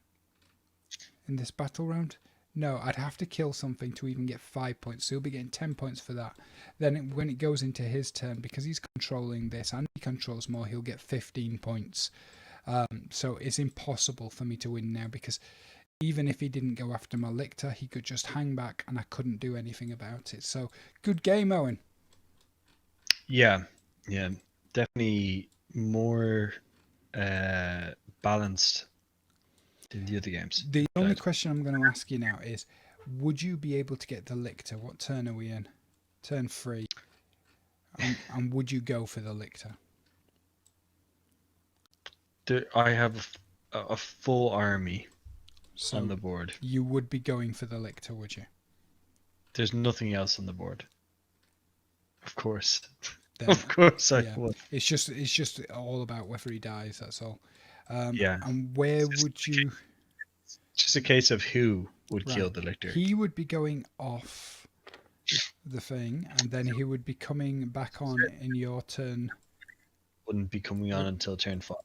this battle round. No, I'd have to kill something to even get 5 points. So he'll be getting 10 points for that. Then when it goes into his turn, because he's controlling this and he controls more, he'll get 15 points. So it's impossible for me to win now, because even if he didn't go after my Lictor, he could just hang back and I couldn't do anything about it. So good game, Owen. Yeah, definitely more balanced than the other games. The only question I'm going to ask you now is, would you be able to get the Lictor? What turn are we in? Turn 3. And would you go for the Lictor? I have a full army So on the board. you would be going for the Lictor, would you? There's nothing else on the board. Of course. Then, Of course I yeah. would. It's just all about whether he dies, that's all. Yeah. And where would you... It's just a case of who would Right. kill the Lictor. He would be going off the thing, and then he would be coming back on in your turn. Wouldn't be coming on until turn 5.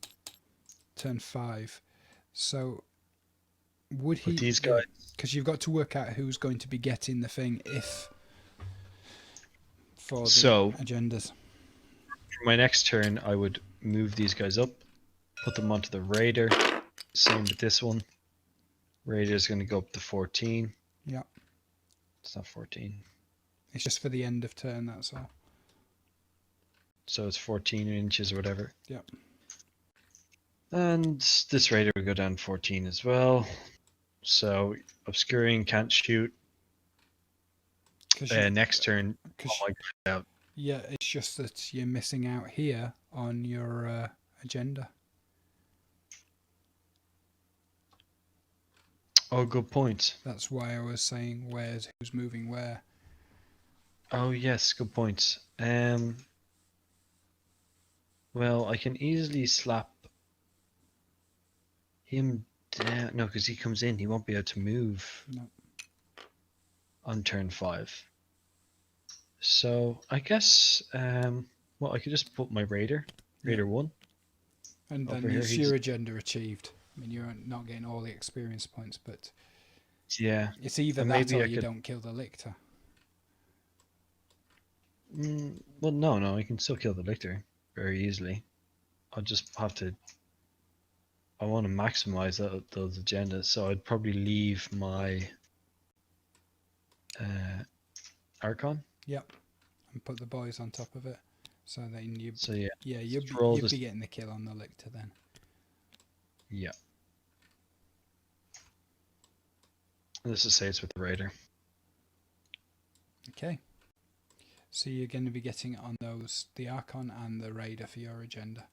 Turn 5. So would he... But these guys... Because you've got to work out who's going to be getting the thing if... For the agendas. For my next turn, I would move these guys up, put them onto the Raider. Same with this one. Raider is going to go up to 14. Yeah. It's not 14. It's just for the end of turn, that's all. So it's 14 inches or whatever. Yep. And this Raider will go down 14 as well. So obscuring, can't shoot. Next turn, out. Yeah, it's just that you're missing out here on your agenda. Oh, good point. That's why I was saying who's moving where. Oh yes, good point. Well, I can easily slap him down. No, because he comes in, he won't be able to move. No. On turn 5. So I guess well, I could just put my Raider 1. And then it's your agenda achieved. I mean, you're not getting all the experience points, but yeah, it's either that or you don't kill the Lictor. Well, no, I can still kill the Lictor very easily. I'll just have to. I want to maximize those agendas, so I'd probably leave my Archon. Yep, and put the boys on top of it, so then you. So yeah, you'd be getting the kill on the Lictor then. Yeah. Let's just say it's with the Raider. Okay. So you're going to be getting on those, the Archon and the Raider for your agenda.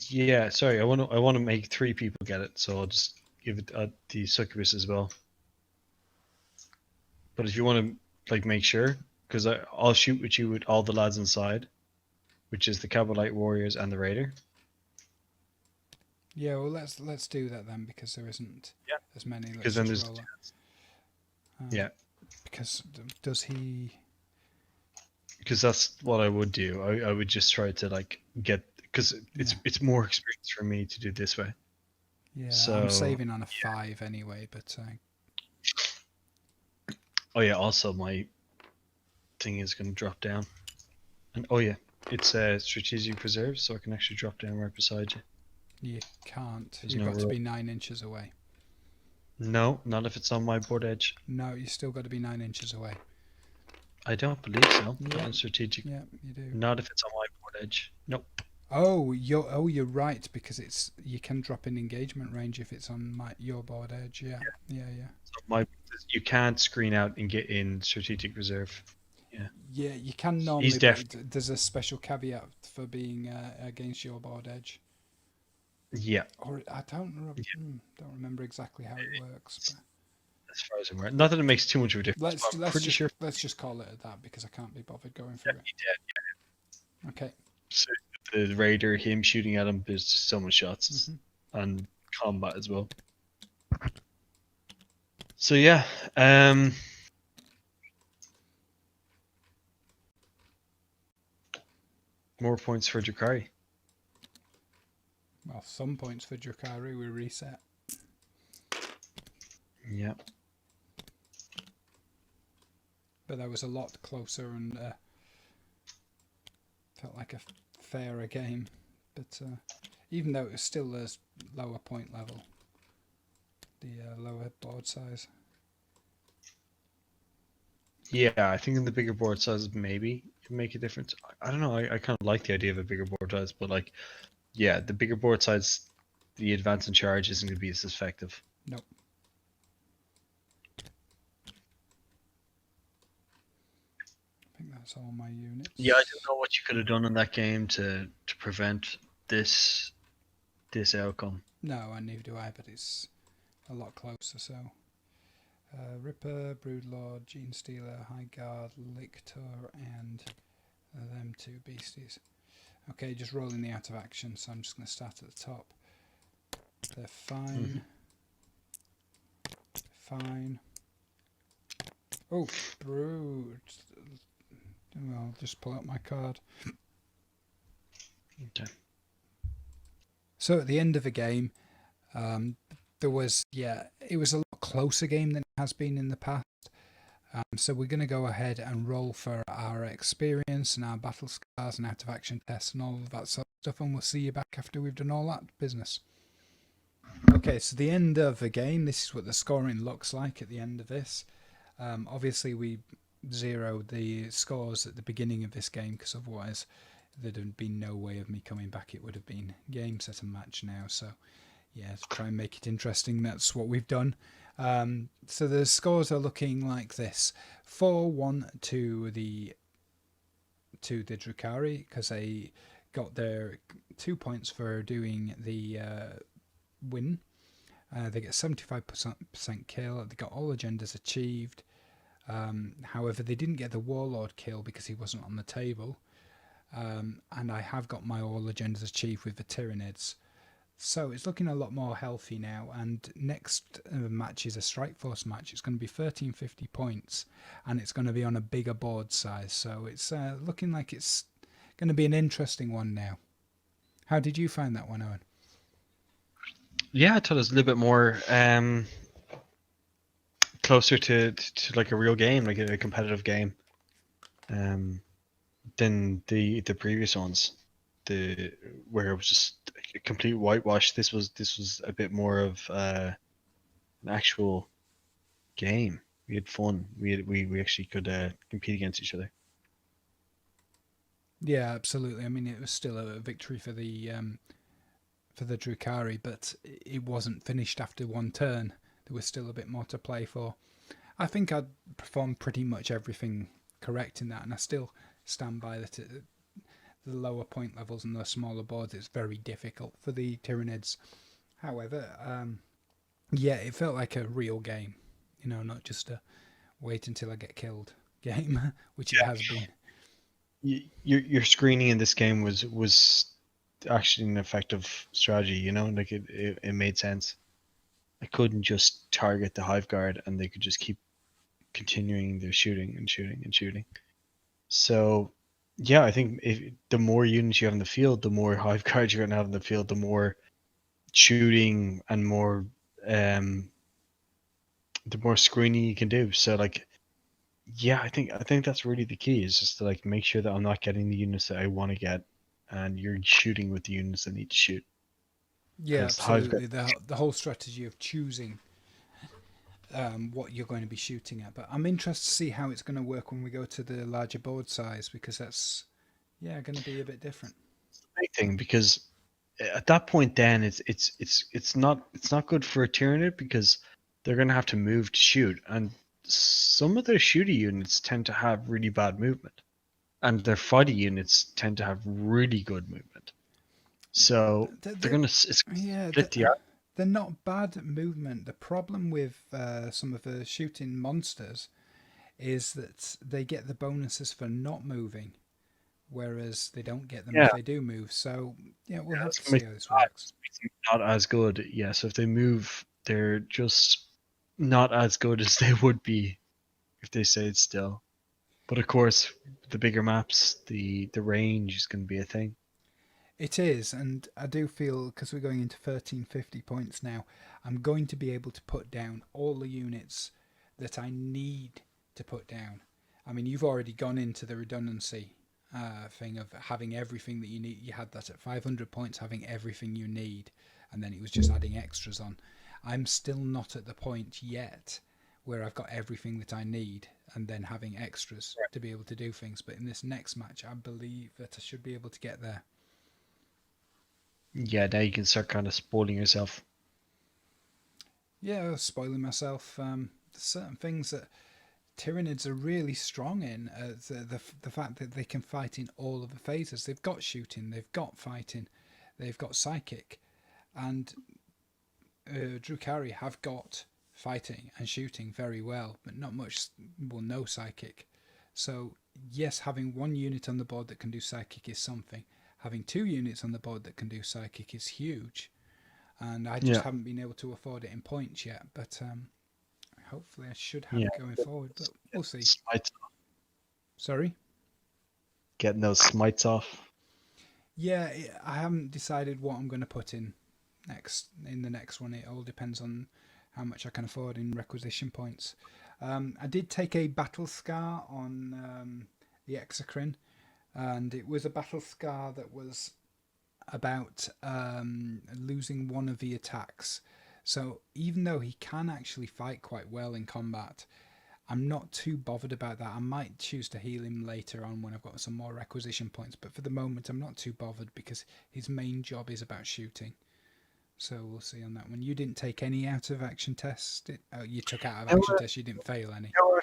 Yeah, sorry, I want to make 3 people get it, so I'll just give it the Succubus as well. But if you want to make sure, because I'll shoot with you with all the lads inside, which is the Cabalite Warriors and the Raider. Yeah, well, let's do that then, because there isn't as many. Because then there's yeah. Because does he? Because that's what I would do. I would just try to get, because it's more experience for me to do it this way. Yeah, so, I'm saving on a 5 anyway, but. Oh yeah, also my thing is going to drop down, and oh yeah, it's a strategic reserve, so I can actually drop down right beside you. You can't. You've got to be 9 inches away. No, not if it's on my board edge. No, you still got to be 9 inches away. I don't believe so. Yeah. Not strategic. Yeah, you do. Not if it's on my board edge. Nope. Oh, you're right, because you can drop in engagement range if it's on your board edge. Yeah. So you can't screen out and get in strategic reserve. Yeah. Yeah, you can normally. But there's a special caveat for being against your board edge. Yeah. Or I don't remember exactly how it works. as far as I'm aware. Not that it makes too much of a difference, but I'm pretty sure let's just call it at that because I can't be bothered going through he it. did. Okay. So the raider, him shooting at him, there's just so much shots Mm-hmm. and combat as well. So yeah, more points for Druhkari. Well, some points for Druhkari. We reset. Yeah. But that was a lot closer and felt like a fairer game. But even though it was still a lower point level, the lower board size. Yeah, I think in the bigger board sizes maybe it make a difference. I don't know. I kind of like the idea of a bigger board size, but like, yeah, the bigger board size, the advance and charge isn't going to be as effective. Nope. I think that's all my units. Yeah, I don't know what you could have done in that game to prevent this outcome. No, and neither do I, but it's a lot closer, so... Ripper, Broodlord, Gene Stealer, High Guard, Lictor, and them two beasties. Okay, just rolling the out of action, so I'm just going to start at the top. They're fine. Fine. Oh, Brood. Well, I'll just pull out my card. Okay. So at the end of the game, there was, it was a lot closer game than it has been in the past. So we're going to go ahead and roll for our experience and our battle scars and out of action tests and all of that sort of stuff, and we'll see you back after we've done all that business. Okay, so the end of the game, this is what the scoring looks like at the end of this. Obviously we zeroed the scores at the beginning of this game because otherwise there'd have been no way of me coming back. It would have been game, set and match now, so yeah, to try and make it interesting, that's what we've done. So the scores are looking like this: 4-1 to the Druhkari because they got their 2 points for doing the win. They get 75% kill. They got all agendas achieved. However, they didn't get the Warlord kill because he wasn't on the table. And I have got my all agendas achieved with the Tyranids. So it's looking a lot more healthy now, and next match is a Strike Force match. It's going to be 1350 points, and it's going to be on a bigger board size. So it's looking like it's going to be an interesting one now. How did you find that one, Owen? Yeah, I thought it was a little bit more closer to like a real game, like a competitive game, than the previous ones. Where it was just a complete whitewash. This was a bit more of an actual game. We had fun. We actually could compete against each other. Yeah, absolutely. I mean, it was still a victory for the Druhkari, but it wasn't finished after one turn. There was still a bit more to play for. I think I'd performed pretty much everything correct in that, and I still stand by that. The lower point levels and the smaller boards, it's very difficult for the Tyranids. However, yeah, it felt like a real game, not just a wait until I get killed game, which it has been. Your screening in this game was actually an effective strategy. Like it made sense. I couldn't just target the Hive Guard and they could just keep continuing their shooting and shooting and shooting. So yeah, I think the more units you have in the field, the more Hive Guards you're going to have in the field, the more shooting and more the more screening you can do. So like, yeah, I think that's really the key, is just to like make sure that I'm not getting the units that I want to get, and you're shooting with the units that need to shoot. Yeah, absolutely. The whole strategy of choosing what you're going to be shooting at. But I'm interested to see how it's going to work when we go to the larger board size, because that's going to be a bit different. Big thing, because at that point then it's not good for a Tyranid, because they're going to have to move to shoot, and some of their shooty units tend to have really bad movement, and their fighty units tend to have really good movement. So they're going to split the they're not bad at movement. The problem with some of the shooting monsters is that they get the bonuses for not moving, whereas they don't get them Yeah, if they do move. So yeah, we'll have that's to what see makes how them this bad. works. It makes them not as good. Yeah, so if they move, they're just not as good as they would be if they stayed still. But of course, the bigger maps, the range is going to be a thing. It is, and I do feel because we're going into 1350 points now, I'm going to be able to put down all the units that I need to put down. I mean, you've already gone into the redundancy thing of having everything that you need. You had that at 500 points, having everything you need, and then it was just adding extras on. I'm still not at the point yet where I've got everything that I need and then having extras to be able to do things. But in this next match, I believe that I should be able to get there. Yeah, now you can start kind of spoiling yourself. Yeah, I was spoiling myself. There's certain things that Tyranids are really strong in. The fact that they can fight in all of the phases. They've got shooting, they've got fighting, they've got psychic, and Druhkari have got fighting and shooting very well, but not much. Well, no psychic. So yes, having one unit on the board that can do psychic is something. Having two units on the board that can do psychic is huge, and I just Yeah, haven't been able to afford it in points yet. But hopefully, I should have yeah. it going forward. But we'll see. Smites, Sorry. getting those smites off. Yeah, I haven't decided what I'm going to put in the next one. It all depends on how much I can afford in requisition points. I did take a battle scar on the Exocrine, and it was a battle scar that was about losing one of the attacks. So even though he can actually fight quite well in combat, I'm not too bothered about that. I might choose to heal him later on when I've got some more requisition points, but for the moment I'm not too bothered because his main job is about shooting. So we'll see on that one. You didn't take any out of action tests? Oh, you took out of There action were- tests, you didn't fail any. there were-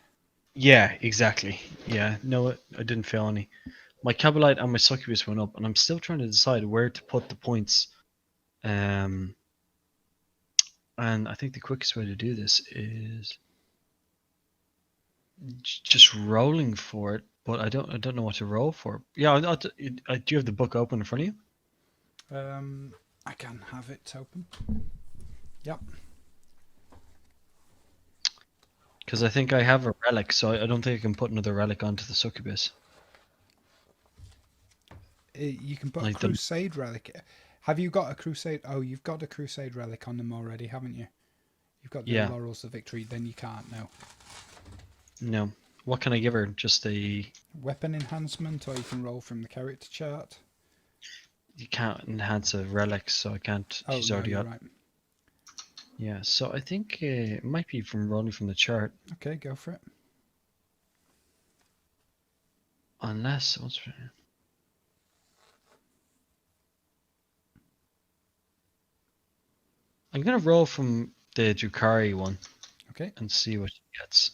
Yeah, exactly. Yeah, no, I didn't fail any. My Cabalite and my Succubus went up, and I'm still trying to decide where to put the points. Um, and I think the quickest way to do this is just rolling for it. But I don't know what to roll for. Yeah, do you have the book open in front of you? I can have it open. Yep. Because I think I have a relic, so I don't think I can put another relic onto the Succubus. You can put a Like the Crusade relic. Have you got a Crusade? Oh, you've got a Crusade relic on them already, haven't you? You've got the yeah, Laurels of Victory. Then you can't, no. no. What can I give her? Just a Weapon enhancement, or you can roll from the character chart. you can't enhance a relic, so I can't. Oh, She's no, already you're got. right. Yeah, so I think it might be from rolling from the chart, Okay, go for it. unless I'm gonna roll from the Druhkari one Okay. and see what she gets.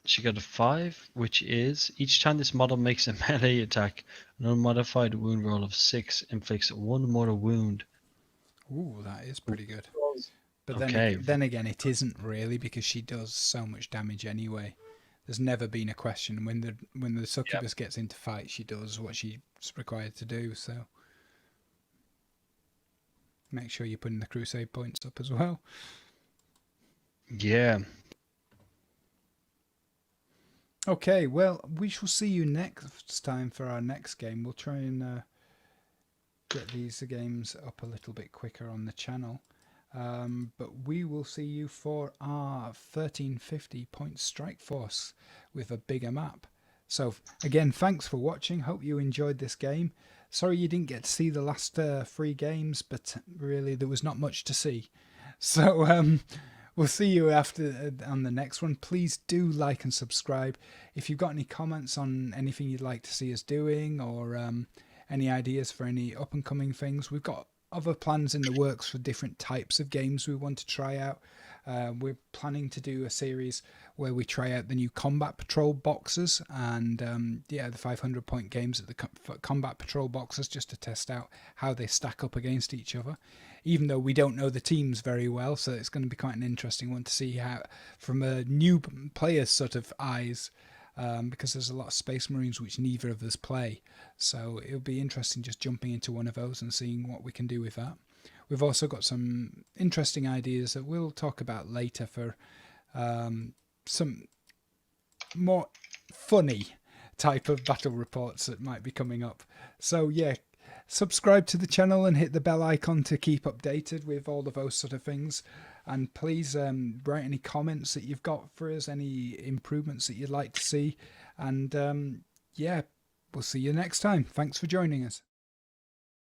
She got a 5, which is each time this model makes a melee attack, an unmodified wound roll of 6 inflicts 1 mortal wound. Ooh, that is pretty good. But Okay, then again, it isn't really because she does so much damage anyway. There's never been a question when the yeah, succubus gets into fight, she does what she's required to do. So make sure you're putting the crusade points up as well. yeah, Okay, well, we shall see you next time for our next game. We'll try and get these games up a little bit quicker on the channel. But we will see you for our 1350 point strike force with a bigger map. So again, thanks for watching. Hope you enjoyed this game. Sorry you didn't get to see the last 3 games, but really there was not much to see. So we'll see you after on the next one. Please do like and subscribe. If you've got any comments on anything you'd like to see us doing, or any ideas for any up and coming things, we've got other plans in the works for different types of games we want to try out. We're planning to do a series where we try out the new Combat Patrol boxes and the 500 point games at the Combat Patrol boxes, just to test out how they stack up against each other, even though we don't know the teams very well. So it's going to be quite an interesting one to see how, from a new player's sort of eyes, because there's a lot of Space Marines which neither of us play. So it'll be interesting just jumping into one of those and seeing what we can do with that. We've also got some interesting ideas that we'll talk about later for some more funny type of battle reports that might be coming up. So yeah, subscribe to the channel and hit the bell icon to keep updated with all of those sort of things. And please write any comments that you've got for us, any improvements that you'd like to see. And yeah, we'll see you next time. Thanks for joining us.